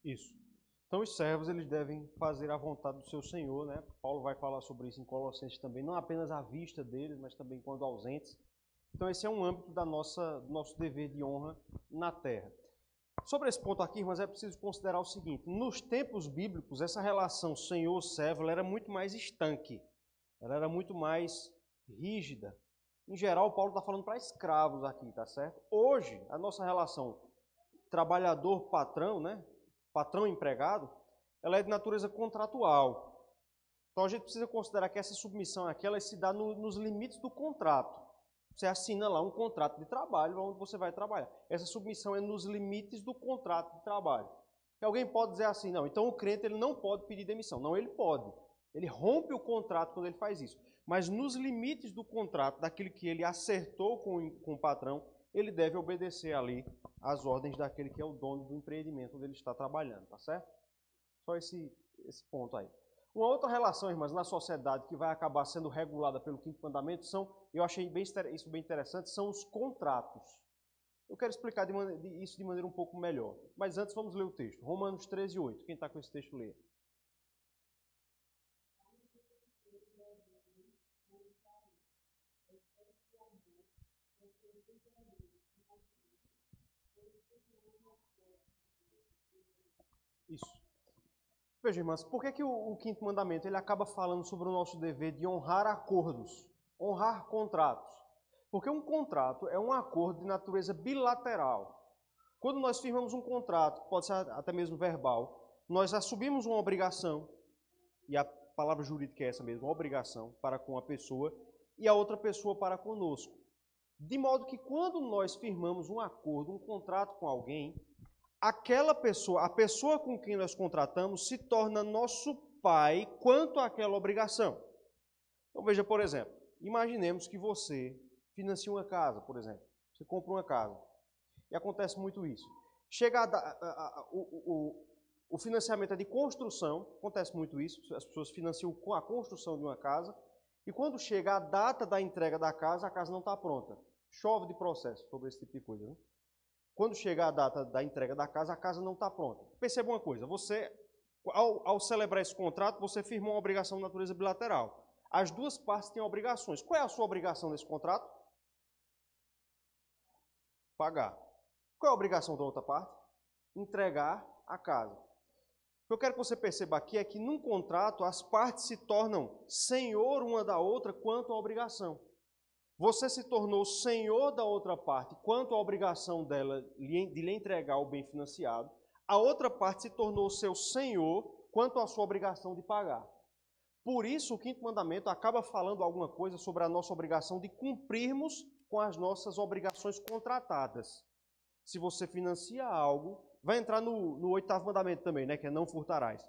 S1: Isso. Então, os servos, eles devem fazer a vontade do seu Senhor, né? Paulo vai falar sobre isso em Colossenses também, não apenas à vista deles, mas também quando ausentes. Então esse é um âmbito do nosso dever de honra na terra. Sobre esse ponto aqui, irmãos, é preciso considerar o seguinte: nos tempos bíblicos, essa relação senhor-servo era muito mais estanque, ela era muito mais rígida. Em geral, Paulo está falando para escravos aqui, tá certo? Hoje, a nossa relação trabalhador-patrão, né? Patrão-empregado, ela é de natureza contratual. Então a gente precisa considerar que essa submissão aqui, ela se dá nos limites do contrato. Você assina lá um contrato de trabalho onde você vai trabalhar. Essa submissão é nos limites do contrato de trabalho. E alguém pode dizer assim, não, então o crente ele não pode pedir demissão. Não, ele pode. Ele rompe o contrato quando ele faz isso. Mas nos limites do contrato, daquilo que ele acertou com o patrão, ele deve obedecer ali às ordens daquele que é o dono do empreendimento onde ele está trabalhando, tá certo? Só esse ponto aí. Uma outra relação, irmãs, na sociedade que vai acabar sendo regulada pelo quinto mandamento eu achei isso bem interessante, são os contratos. Eu quero explicar isso de maneira um pouco melhor. Mas antes vamos ler o texto. Romanos 13:8. Quem está com esse texto, lê. Isso. Veja, irmãs, por que o quinto mandamento ele acaba falando sobre o nosso dever de honrar acordos, honrar contratos? Porque um contrato é um acordo de natureza bilateral. Quando nós firmamos um contrato, pode ser até mesmo verbal, nós assumimos uma obrigação, e a palavra jurídica é essa mesmo, uma obrigação para com a pessoa, e a outra pessoa para conosco. De modo que quando nós firmamos um acordo, um contrato com alguém, aquela pessoa, a pessoa com quem nós contratamos, se torna nosso pai quanto àquela obrigação. Então veja, por exemplo, imaginemos que você financia uma casa, por exemplo. Você compra uma casa. E acontece muito isso. Chega o financiamento é de construção, acontece muito isso, as pessoas financiam a construção de uma casa, e quando chega a data da entrega da casa, a casa não está pronta. Chove de processo sobre esse tipo de coisa. Né? Quando chega a data da entrega da casa, a casa não está pronta. Perceba uma coisa, você, ao celebrar esse contrato, você firmou uma obrigação de natureza bilateral. As duas partes têm obrigações. Qual é a sua obrigação nesse contrato? Pagar. Qual é a obrigação da outra parte? Entregar a casa. O que eu quero que você perceba aqui é que num contrato as partes se tornam senhor uma da outra quanto à obrigação. Você se tornou senhor da outra parte quanto à obrigação dela de lhe entregar o bem financiado. A outra parte se tornou seu senhor quanto à sua obrigação de pagar. Por isso, o quinto mandamento acaba falando alguma coisa sobre a nossa obrigação de cumprirmos com as nossas obrigações contratadas. Se você financia algo, vai entrar no oitavo mandamento também, né, que é não furtarás.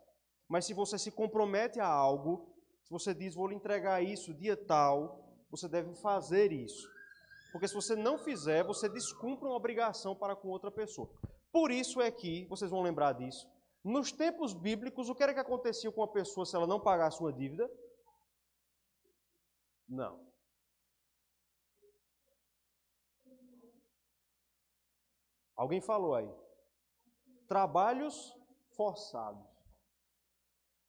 S1: Mas se você se compromete a algo, se você diz, vou lhe entregar isso dia tal, você deve fazer isso. Porque se você não fizer, você descumpre uma obrigação para com outra pessoa. Por isso é que, vocês vão lembrar disso, nos tempos bíblicos, o que era que acontecia com a pessoa se ela não pagasse uma dívida? Não. Alguém falou aí. Trabalhos forçados.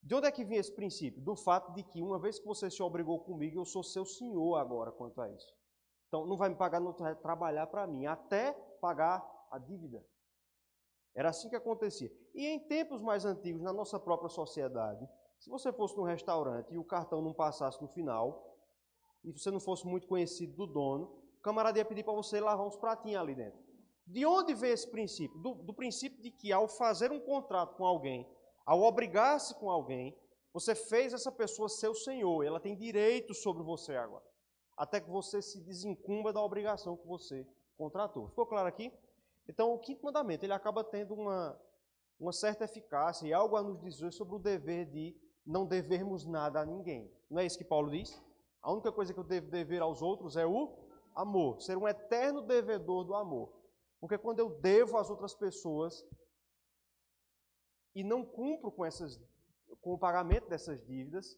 S1: De onde é que vinha esse princípio? Do fato de que, uma vez que você se obrigou comigo, eu sou seu senhor agora quanto a isso. Então, não vai me pagar, não vai trabalhar para mim, até pagar a dívida. Era assim que acontecia. E em tempos mais antigos, na nossa própria sociedade, se você fosse num restaurante e o cartão não passasse no final, e você não fosse muito conhecido do dono, o camarada ia pedir para você lavar uns pratinhos ali dentro. De onde vem esse princípio? Do princípio de que ao fazer um contrato com alguém, ao obrigar-se com alguém, você fez essa pessoa seu senhor, ela tem direito sobre você agora, até que você se desincumba da obrigação que você contratou. Ficou claro aqui? Então, o quinto mandamento, ele acaba tendo uma certa eficácia e algo a nos dizer sobre o dever de não devermos nada a ninguém. Não é isso que Paulo diz? A única coisa que eu devo dever aos outros é o amor, ser um eterno devedor do amor. Porque quando eu devo às outras pessoas e não cumpro com o pagamento dessas dívidas,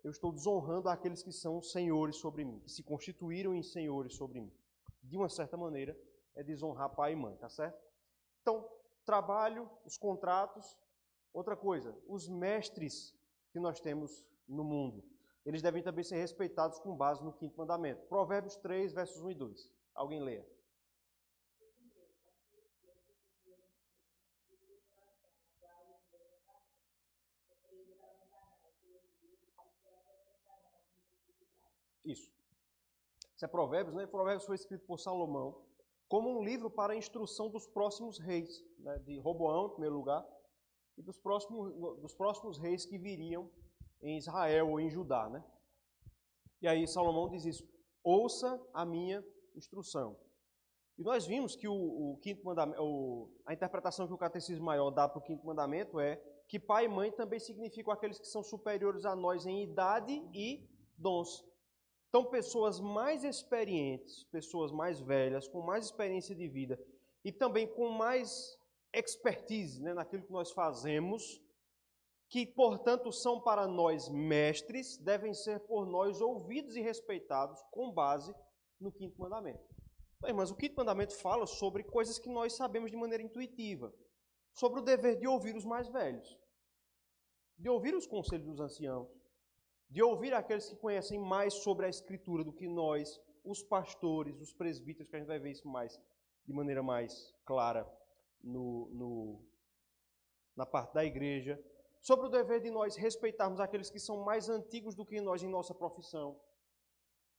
S1: eu estou desonrando aqueles que são senhores sobre mim, que se constituíram em senhores sobre mim. De uma certa maneira, é desonrar pai e mãe, tá certo? Então, trabalho, os contratos, outra coisa, os mestres que nós temos no mundo. eles devem também ser respeitados com base no quinto mandamento. Provérbios 3, versos 1 e 2. Alguém leia. Isso. Isso é Provérbios, né? Provérbios foi escrito por Salomão como um livro para a instrução dos próximos reis, né? De Roboão, em primeiro lugar, e dos próximos reis que viriam em Israel ou em Judá, né? E aí Salomão diz isso: ouça a minha instrução. E nós vimos que o quinto mandamento, a interpretação que o Catecismo Maior dá para o quinto mandamento é que pai e mãe também significam aqueles que são superiores a nós em idade e dons. Então, pessoas mais experientes, pessoas mais velhas, com mais experiência de vida e também com mais expertise, né, naquilo que nós fazemos, que, portanto, são para nós mestres, devem ser por nós ouvidos e respeitados com base no quinto mandamento. Mas o quinto mandamento fala sobre coisas que nós sabemos de maneira intuitiva, sobre o dever de ouvir os mais velhos, de ouvir os conselhos dos anciãos, de ouvir aqueles que conhecem mais sobre a Escritura do que nós, os pastores, os presbíteros, que a gente vai ver isso mais de maneira mais clara na parte da igreja, sobre o dever de nós respeitarmos aqueles que são mais antigos do que nós em nossa profissão,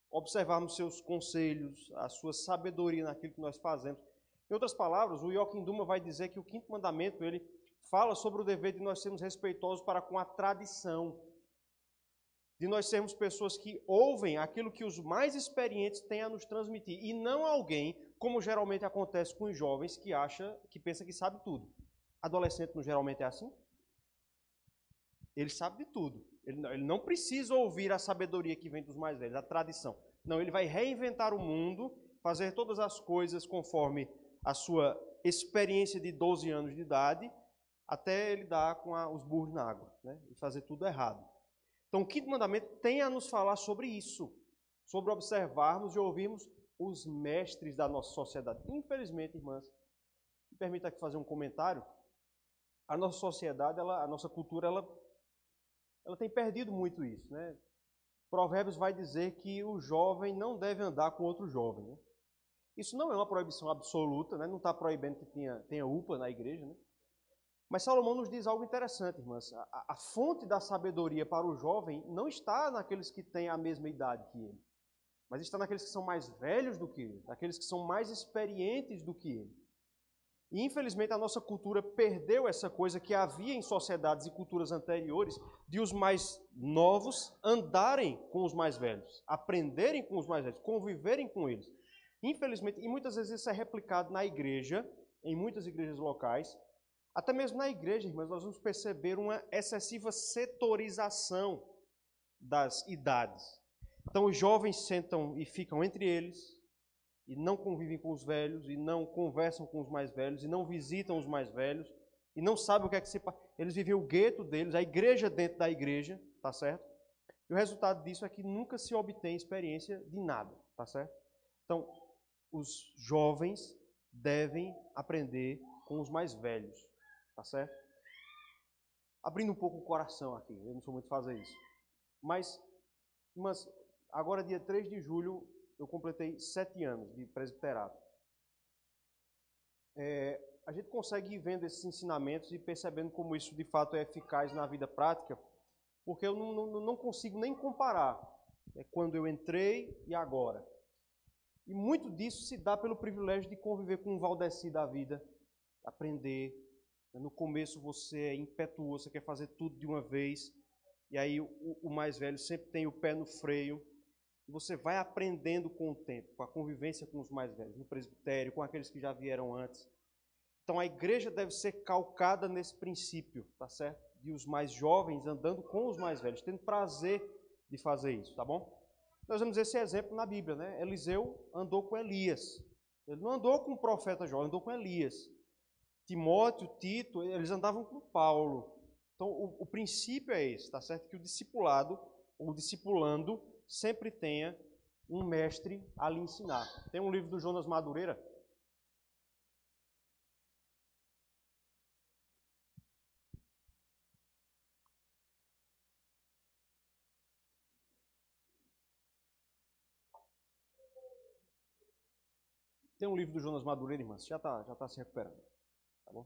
S1: observarmos seus conselhos, a sua sabedoria naquilo que nós fazemos. Em outras palavras, o Joachim Duma vai dizer que o quinto mandamento, ele fala sobre o dever de nós sermos respeitosos para com a tradição, de nós sermos pessoas que ouvem aquilo que os mais experientes têm a nos transmitir, e não alguém, como geralmente acontece com os jovens, que pensa que sabe tudo. Adolescente não geralmente é assim? Ele sabe de tudo. Ele não precisa ouvir a sabedoria que vem dos mais velhos, a tradição. Não, ele vai reinventar o mundo, fazer todas as coisas conforme a sua experiência de 12 anos de idade, até ele dar com os burros na água, né? E fazer tudo errado. Então, o quinto mandamento tem a nos falar sobre isso, sobre observarmos e ouvirmos os mestres da nossa sociedade. Infelizmente, irmãs, me permita aqui fazer um comentário. A nossa sociedade, a nossa cultura, ela tem perdido muito isso, né? Provérbios vai dizer que o jovem não deve andar com outro jovem, né? Isso não é uma proibição absoluta, né? Não está proibindo que tenha UPA na igreja, né? Mas Salomão nos diz algo interessante, irmãs. A fonte da sabedoria para o jovem não está naqueles que têm a mesma idade que ele, mas está naqueles que são mais velhos do que ele, naqueles que são mais experientes do que ele. E, infelizmente, a nossa cultura perdeu essa coisa que havia em sociedades e culturas anteriores, de os mais novos andarem com os mais velhos, aprenderem com os mais velhos, conviverem com eles. Infelizmente, e muitas vezes isso é replicado na igreja, em muitas igrejas locais. Até mesmo na igreja, irmãos, nós vamos perceber uma excessiva setorização das idades. Então, os jovens sentam e ficam entre eles, e não convivem com os velhos, e não conversam com os mais velhos, e não visitam os mais velhos, e não sabem o que é que se passa. Eles vivem o gueto deles, a igreja dentro da igreja, tá certo? E o resultado disso é que nunca se obtém experiência de nada, tá certo? Então, os jovens devem aprender com os mais velhos, tá certo? Abrindo um pouco o coração aqui, eu não sou muito fazer isso. Mas agora dia 3 de julho, eu completei 7 anos de presbiterato. A gente consegue ir vendo esses ensinamentos e percebendo como isso de fato é eficaz na vida prática, porque eu não consigo nem comparar quando eu entrei e agora. E muito disso se dá pelo privilégio de conviver com um Valdeci da vida, aprender. No começo você é impetuoso, você quer fazer tudo de uma vez, e aí o mais velho sempre tem o pé no freio. E você vai aprendendo com o tempo, com a convivência com os mais velhos, no presbitério, com aqueles que já vieram antes. Então a igreja deve ser calcada nesse princípio, tá certo? De os mais jovens andando com os mais velhos, tendo prazer de fazer isso, tá bom? Nós vemos esse exemplo na Bíblia, né? Eliseu andou com Elias. Ele não andou com o profeta jovem, andou com Elias. Timóteo, Tito, eles andavam com Paulo. Então o princípio é esse, tá certo? Que o discipulado, ou discipulando, sempre tenha um mestre a lhe ensinar. Tem um livro do Jonas Madureira. Tem um livro do Jonas Madureira, irmãs, já tá se recuperando, tá bom?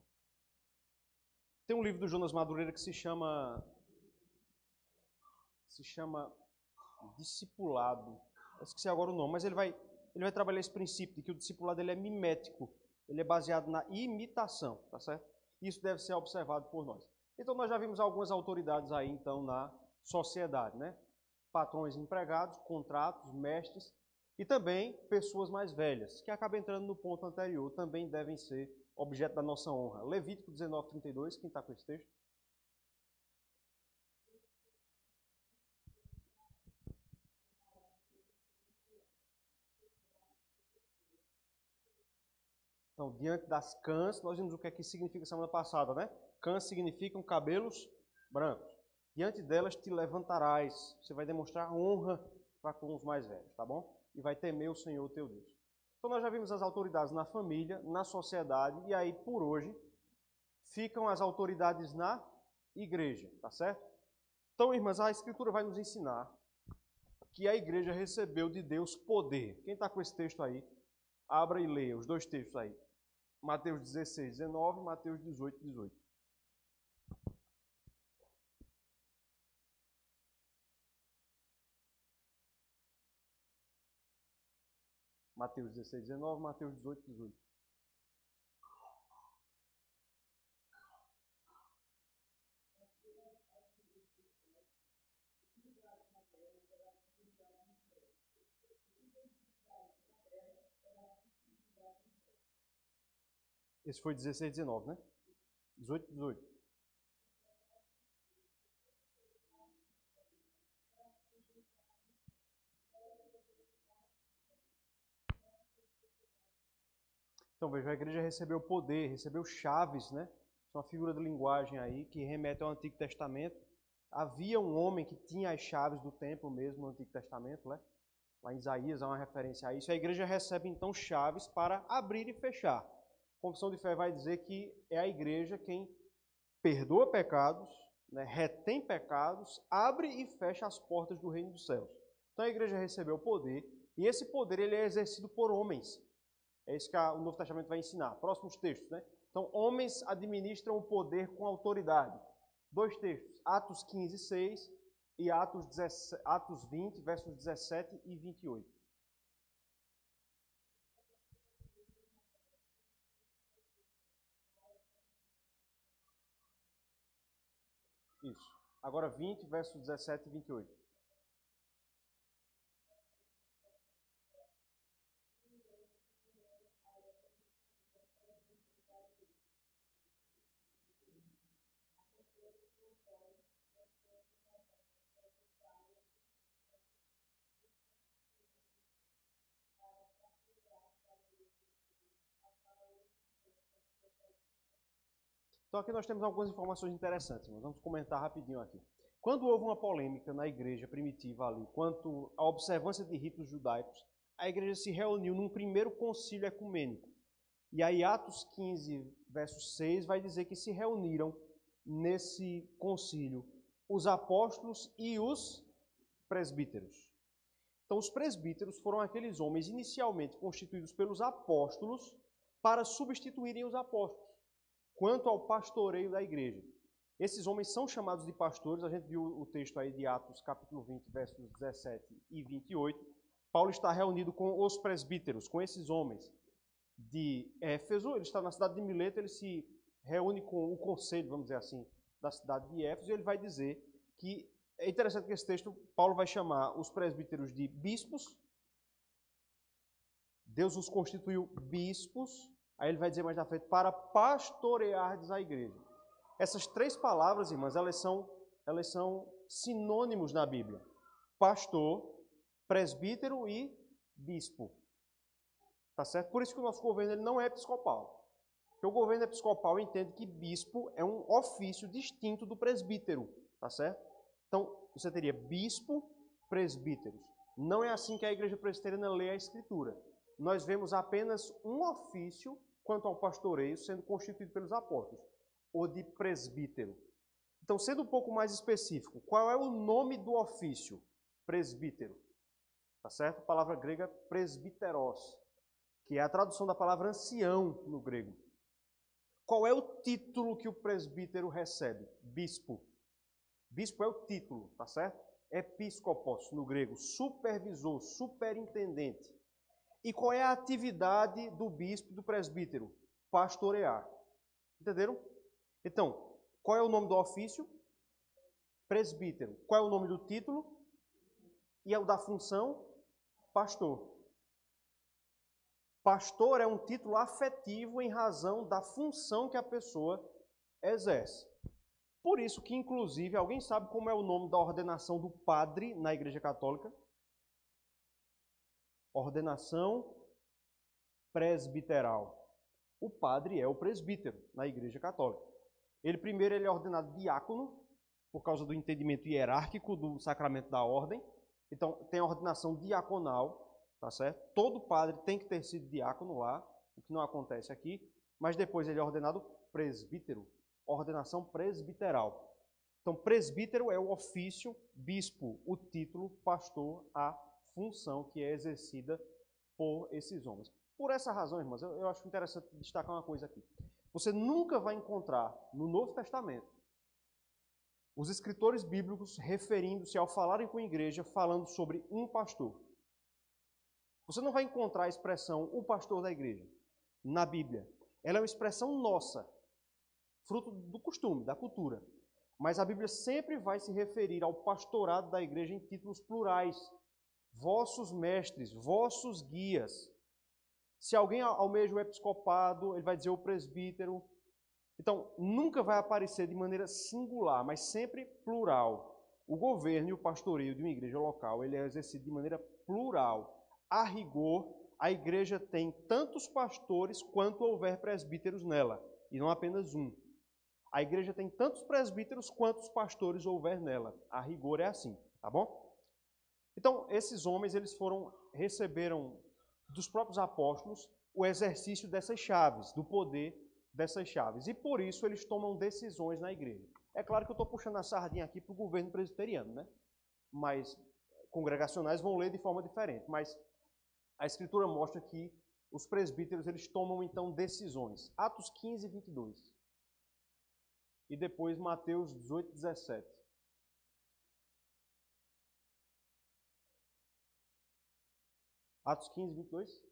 S1: Tem um livro do Jonas Madureira que se chama Discipulado. Eu esqueci agora o nome, mas ele vai trabalhar esse princípio de que o discipulado ele é mimético, ele é baseado na imitação, tá certo? Isso deve ser observado por nós. Então nós já vimos algumas autoridades aí então na sociedade, né? Patrões empregados, contratos, mestres e também pessoas mais velhas, que acaba entrando no ponto anterior, também devem ser objeto da nossa honra. Levítico 19:32, quem está com esse texto? Então, diante das cãs, nós vimos o que é que significa semana passada, né? Cãs significam cabelos brancos. Diante delas te levantarás. Você vai demonstrar honra para com os mais velhos, tá bom? E vai temer o Senhor teu Deus. Então, nós já vimos as autoridades na família, na sociedade, e aí, por hoje, ficam as autoridades na igreja, tá certo? Então, irmãs, a Escritura vai nos ensinar que a igreja recebeu de Deus poder. Quem está com esse texto aí, abra e leia os dois textos aí. Mateus 16:19 e Mateus 18:18. Mateus 16:19, Mateus 18:18. Esse foi 16:19, né? 18:18. Então veja, a igreja recebeu poder, recebeu chaves, né? Isso é uma figura de linguagem aí que remete ao Antigo Testamento. Havia um homem que tinha as chaves do templo mesmo no Antigo Testamento, né? Lá em Isaías há uma referência a isso. A igreja recebe então chaves para abrir e fechar. A confissão de fé vai dizer que é a igreja quem perdoa pecados, né? Retém pecados, abre e fecha as portas do reino dos céus. Então a igreja recebeu o poder e esse poder ele é exercido por homens. É isso que o Novo Testamento vai ensinar. Próximos textos, né? Então, homens administram o poder com autoridade. Dois textos, Atos 15:6 e Atos 20, versos 17 e 28. Isso. Agora 20, versos 17 e 28. Então aqui nós temos algumas informações interessantes, mas vamos comentar rapidinho aqui. Quando houve uma polêmica na igreja primitiva ali, quanto à observância de ritos judaicos, a igreja se reuniu num primeiro concílio ecumênico. E aí Atos 15, verso 6, vai dizer que se reuniram nesse concílio os apóstolos e os presbíteros. Então os presbíteros foram aqueles homens inicialmente constituídos pelos apóstolos para substituírem os apóstolos quanto ao pastoreio da igreja. Esses homens são chamados de pastores, a gente viu o texto aí de Atos, capítulo 20, versos 17 e 28. Paulo está reunido com os presbíteros, com esses homens de Éfeso, ele está na cidade de Mileto, ele se reúne com o conselho, vamos dizer assim, da cidade de Éfeso, e ele vai dizer que, é interessante que esse texto, Paulo vai chamar os presbíteros de bispos, Deus os constituiu bispos, aí ele vai dizer mais na frente, para pastoreardes a igreja. Essas três palavras, irmãs, elas são sinônimos na Bíblia. Pastor, presbítero e bispo. Tá certo? Por isso que o nosso governo ele não é episcopal. Porque o governo episcopal entende que bispo é um ofício distinto do presbítero. Tá certo? Então, você teria bispo, presbíteros. Não é assim que a igreja presbiteriana lê a Escritura. Nós vemos apenas um ofício quanto ao pastoreio sendo constituído pelos apóstolos, o de presbítero. Então, sendo um pouco mais específico, qual é o nome do ofício? Presbítero. Tá certo? A palavra grega presbiteros, que é a tradução da palavra ancião no grego. Qual é o título que o presbítero recebe? Bispo. Bispo é o título, tá certo? Episcopos no grego, supervisor, superintendente. E qual é a atividade do bispo e do presbítero? Pastorear. Entenderam? Então, qual é o nome do ofício? Presbítero. Qual é o nome do título? E é o da função? Pastor. Pastor é um título afetivo em razão da função que a pessoa exerce. Por isso que, inclusive, alguém sabe como é o nome da ordenação do padre na Igreja Católica? Ordenação presbiteral. O padre é o presbítero na Igreja Católica. Primeiro ele é ordenado diácono, por causa do entendimento hierárquico do sacramento da ordem. Então, tem a ordenação diaconal, tá certo? Todo padre tem que ter sido diácono lá, o que não acontece aqui. Mas depois ele é ordenado presbítero, ordenação presbiteral. Então, presbítero é o ofício, bispo, o título, pastor, a função que é exercida por esses homens. Por essa razão, irmãos, eu acho interessante destacar uma coisa aqui. Você nunca vai encontrar no Novo Testamento os escritores bíblicos referindo-se ao falarem com a igreja, falando sobre um pastor. Você não vai encontrar a expressão o pastor da igreja na Bíblia. Ela é uma expressão nossa, fruto do costume, da cultura. Mas a Bíblia sempre vai se referir ao pastorado da igreja em títulos plurais. Vossos mestres, vossos guias. Se alguém almeja o episcopado, ele vai dizer o presbítero. Então, nunca vai aparecer de maneira singular, mas sempre plural. O governo e o pastoreio de uma igreja local, ele é exercido de maneira plural. A rigor, a igreja tem tantos pastores quanto houver presbíteros nela, e não apenas um. A igreja tem tantos presbíteros quantos pastores houver nela. A rigor é assim, tá bom? Então, esses homens, receberam dos próprios apóstolos o exercício dessas chaves, do poder dessas chaves. E por isso eles tomam decisões na igreja. É claro que eu estou puxando a sardinha aqui para o governo presbiteriano, né? Mas congregacionais vão ler de forma diferente. Mas a Escritura mostra que os presbíteros eles tomam então decisões. Atos 15 e 22. E depois Mateus 18, 17. Atos 15, 22.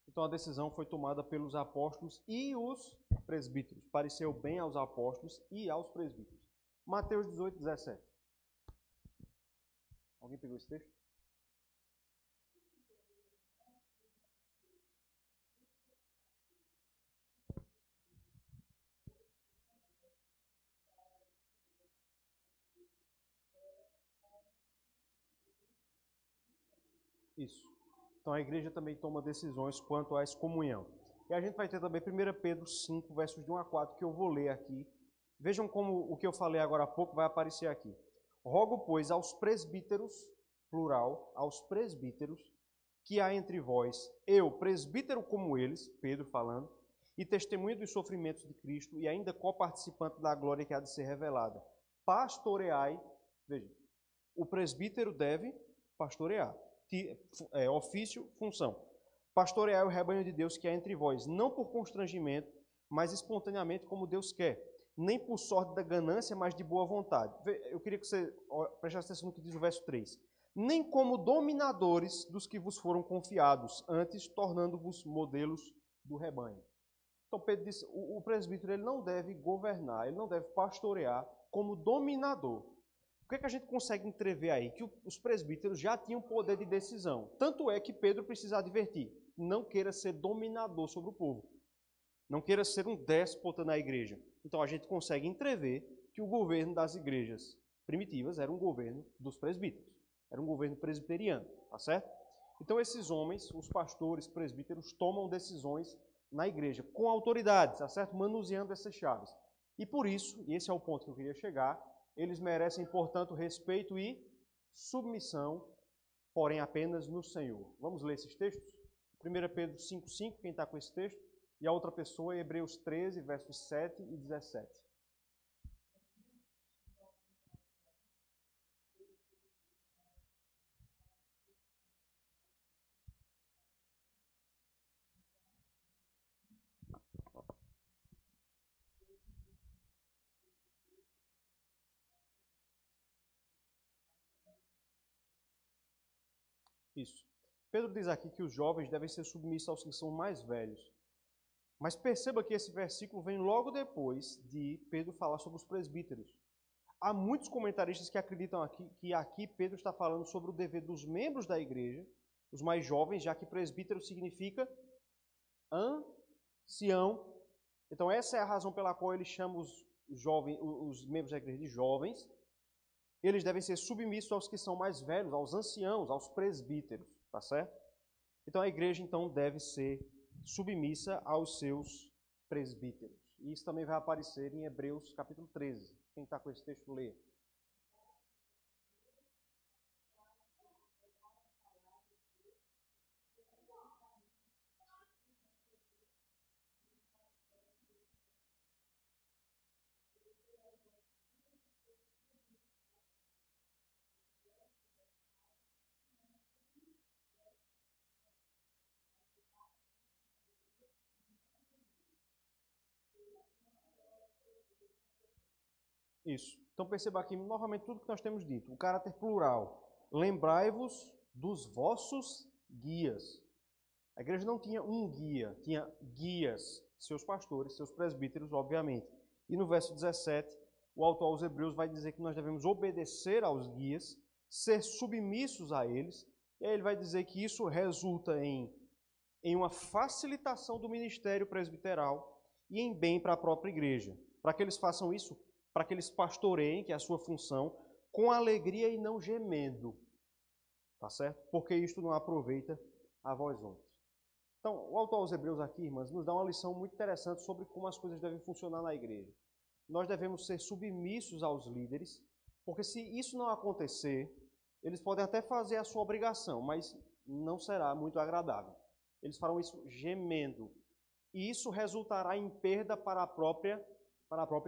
S1: Então a decisão foi tomada pelos apóstolos e os presbíteros. Pareceu bem aos apóstolos e aos presbíteros. Mateus 18, 17. Alguém pegou esse texto? Isso. Então a igreja também toma decisões quanto à excomunhão. E a gente vai ter também 1 Pedro 5, versos de 1 a 4, que eu vou ler aqui. Vejam como o que eu falei agora há pouco vai aparecer aqui. Rogo, pois, aos presbíteros, plural, aos presbíteros, que há entre vós, eu, presbítero como eles, Pedro falando, e testemunha dos sofrimentos de Cristo, e ainda coparticipante da glória que há de ser revelada. Pastoreai, veja, o presbítero deve pastorear. Ofício, função. Pastoreai o rebanho de Deus que há entre vós, não por constrangimento, mas espontaneamente como Deus quer, nem por sorte da ganância, mas de boa vontade. Eu queria que você prestasse atenção no que diz o verso 3. Nem como dominadores dos que vos foram confiados, antes tornando-vos modelos do rebanho. Então Pedro disse, o presbítero ele não deve governar, ele não deve pastorear como dominador. O que é que a gente consegue entrever aí? Que os presbíteros já tinham poder de decisão. Tanto é que Pedro precisa advertir, não queira ser dominador sobre o povo. Não queira ser um déspota na igreja. Então a gente consegue entrever que o governo das igrejas primitivas era um governo dos presbíteros. Era um governo presbiteriano, tá certo? Então esses homens, os pastores, presbíteros, tomam decisões na igreja, com autoridade, tá certo? Manuseando essas chaves. E por isso, e esse é o ponto que eu queria chegar, eles merecem, portanto, respeito e submissão, porém apenas no Senhor. Vamos ler esses textos? 1 Pedro 5,5, quem está com esse texto? E a outra pessoa é Hebreus 13, versos 7 e 17. Isso. Pedro diz aqui que os jovens devem ser submissos aos que são mais velhos. Mas perceba que esse versículo vem logo depois de Pedro falar sobre os presbíteros. Há muitos comentaristas que acreditam que aqui Pedro está falando sobre o dever dos membros da igreja, os mais jovens, já que presbítero significa ancião. Então essa é a razão pela qual ele chama os membros da igreja de jovens. Eles devem ser submissos aos que são mais velhos, aos anciãos, aos presbíteros, tá certo? Então a igreja então deve ser submissa aos seus presbíteros. E isso também vai aparecer em Hebreus capítulo 13. Quem está com esse texto, lê. Isso. Então perceba aqui novamente tudo que nós temos dito. O caráter plural. Lembrai-vos dos vossos guias. A igreja não tinha um guia, tinha guias, seus pastores, seus presbíteros, obviamente. E no verso 17, o autor aos Hebreus vai dizer que nós devemos obedecer aos guias, ser submissos a eles, e aí ele vai dizer que isso resulta em uma facilitação do ministério presbiteral e em bem para a própria igreja. Para que eles façam isso, para que eles pastoreiem, que é a sua função, com alegria e não gemendo. Tá certo? Porque isto não aproveita a vós outros. Então, o autor aos Hebreus aqui, irmãs, nos dá uma lição muito interessante sobre como as coisas devem funcionar na igreja. Nós devemos ser submissos aos líderes, porque se isso não acontecer, eles podem até fazer a sua obrigação, mas não será muito agradável. Eles farão isso gemendo. E isso resultará em perda para a própria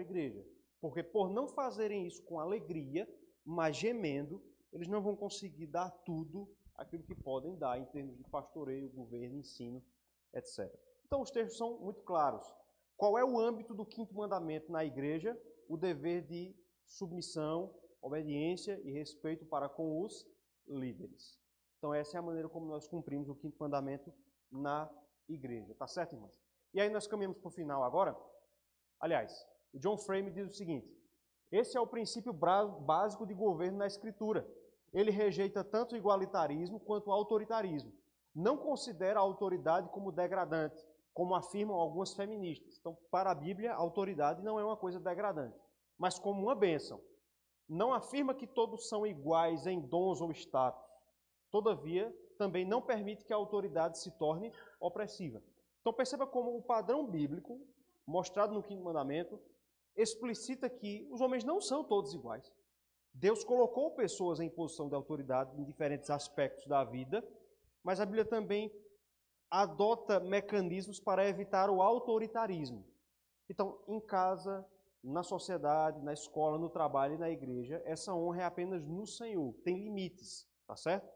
S1: igreja. Porque por não fazerem isso com alegria, mas gemendo, eles não vão conseguir dar tudo aquilo que podem dar em termos de pastoreio, governo, ensino, etc. Então os textos são muito claros. Qual é o âmbito do quinto mandamento na igreja? O dever de submissão, obediência e respeito para com os líderes. Então essa é a maneira como nós cumprimos o quinto mandamento na igreja. Tá certo, irmãos? E aí nós caminhamos para o final agora. Aliás, o John Frame diz o seguinte: esse é o princípio básico de governo na Escritura. Ele rejeita tanto o igualitarismo quanto o autoritarismo. Não considera a autoridade como degradante, como afirmam algumas feministas. Então, para a Bíblia, a autoridade não é uma coisa degradante, mas como uma bênção. Não afirma que todos são iguais em dons ou status. Todavia, também não permite que a autoridade se torne opressiva. Então, perceba como o padrão bíblico, mostrado no quinto mandamento, explicita que os homens não são todos iguais. Deus colocou pessoas em posição de autoridade em diferentes aspectos da vida, mas a Bíblia também adota mecanismos para evitar o autoritarismo. Então, em casa, na sociedade, na escola, no trabalho e na igreja, essa honra é apenas no Senhor, tem limites, tá certo?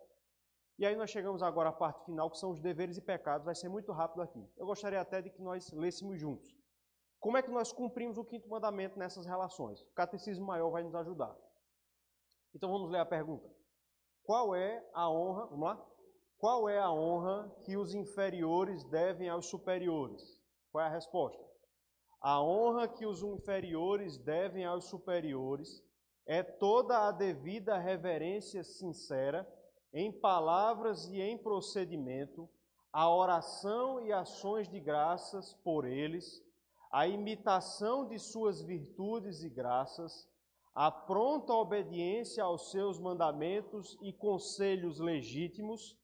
S1: E aí nós chegamos agora à parte final, que são os deveres e pecados, vai ser muito rápido aqui. Eu gostaria até de que nós lêssemos juntos. Como é que nós cumprimos o quinto mandamento nessas relações? O Catecismo Maior vai nos ajudar. Então vamos ler a pergunta. Qual é a honra, vamos lá? Qual é a honra que os inferiores devem aos superiores? Qual é a resposta? A honra que os inferiores devem aos superiores é toda a devida reverência sincera, em palavras e em procedimento, a oração e ações de graças por eles, a imitação de suas virtudes e graças, a pronta obediência aos seus mandamentos e conselhos legítimos,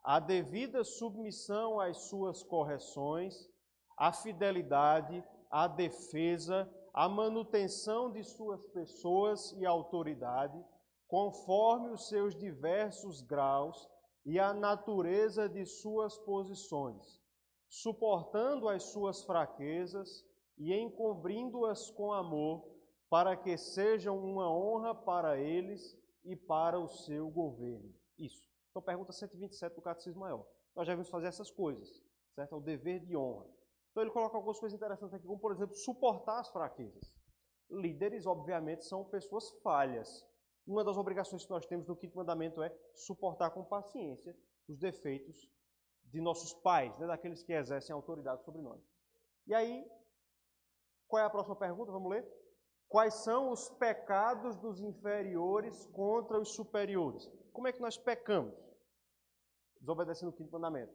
S1: a devida submissão às suas correções, a fidelidade, a defesa, a manutenção de suas pessoas e autoridade, conforme os seus diversos graus e a natureza de suas posições, suportando as suas fraquezas e encobrindo-as com amor, para que sejam uma honra para eles e para o seu governo. Isso. Então, pergunta 127 do Catecismo Maior. Nós já vimos fazer essas coisas, certo? É o dever de honra. Então, ele coloca algumas coisas interessantes aqui, como, por exemplo, suportar as fraquezas. Líderes, obviamente, são pessoas falhas. Uma das obrigações que nós temos no quinto mandamento é suportar com paciência os defeitos de nossos pais, né, daqueles que exercem autoridade sobre nós. E aí, qual é a próxima pergunta? Vamos ler? Quais são os pecados dos inferiores contra os superiores? Como é que nós pecamos? Desobedecendo o quinto mandamento.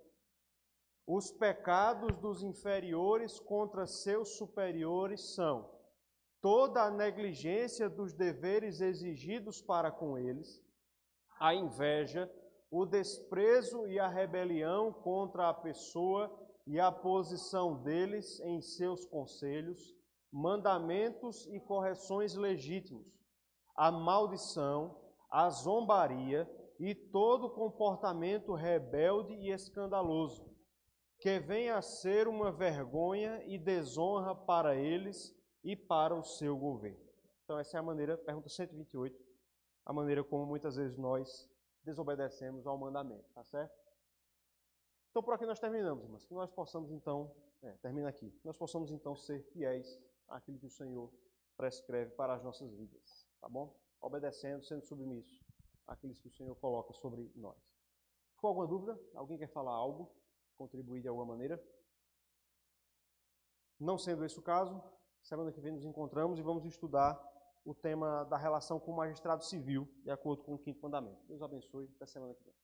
S1: Os pecados dos inferiores contra seus superiores são toda a negligência dos deveres exigidos para com eles, a inveja, o desprezo e a rebelião contra a pessoa e a posição deles em seus conselhos, mandamentos e correções legítimos, a maldição, a zombaria e todo comportamento rebelde e escandaloso, que venha a ser uma vergonha e desonra para eles e para o seu governo. Então essa é a maneira, pergunta 128, a maneira como muitas vezes nós desobedecemos ao mandamento, tá certo? Então por aqui nós terminamos, irmãos, que nós possamos então, termina aqui, nós possamos então ser fiéis àquilo que o Senhor prescreve para as nossas vidas, tá bom? Obedecendo, sendo submissos àquilo que o Senhor coloca sobre nós. Ficou alguma dúvida? Alguém quer falar algo? Contribuir de alguma maneira? Não sendo esse o caso, semana que vem nos encontramos e vamos estudar o tema da relação com o magistrado civil, de acordo com o quinto mandamento. Deus abençoe. Até semana que vem.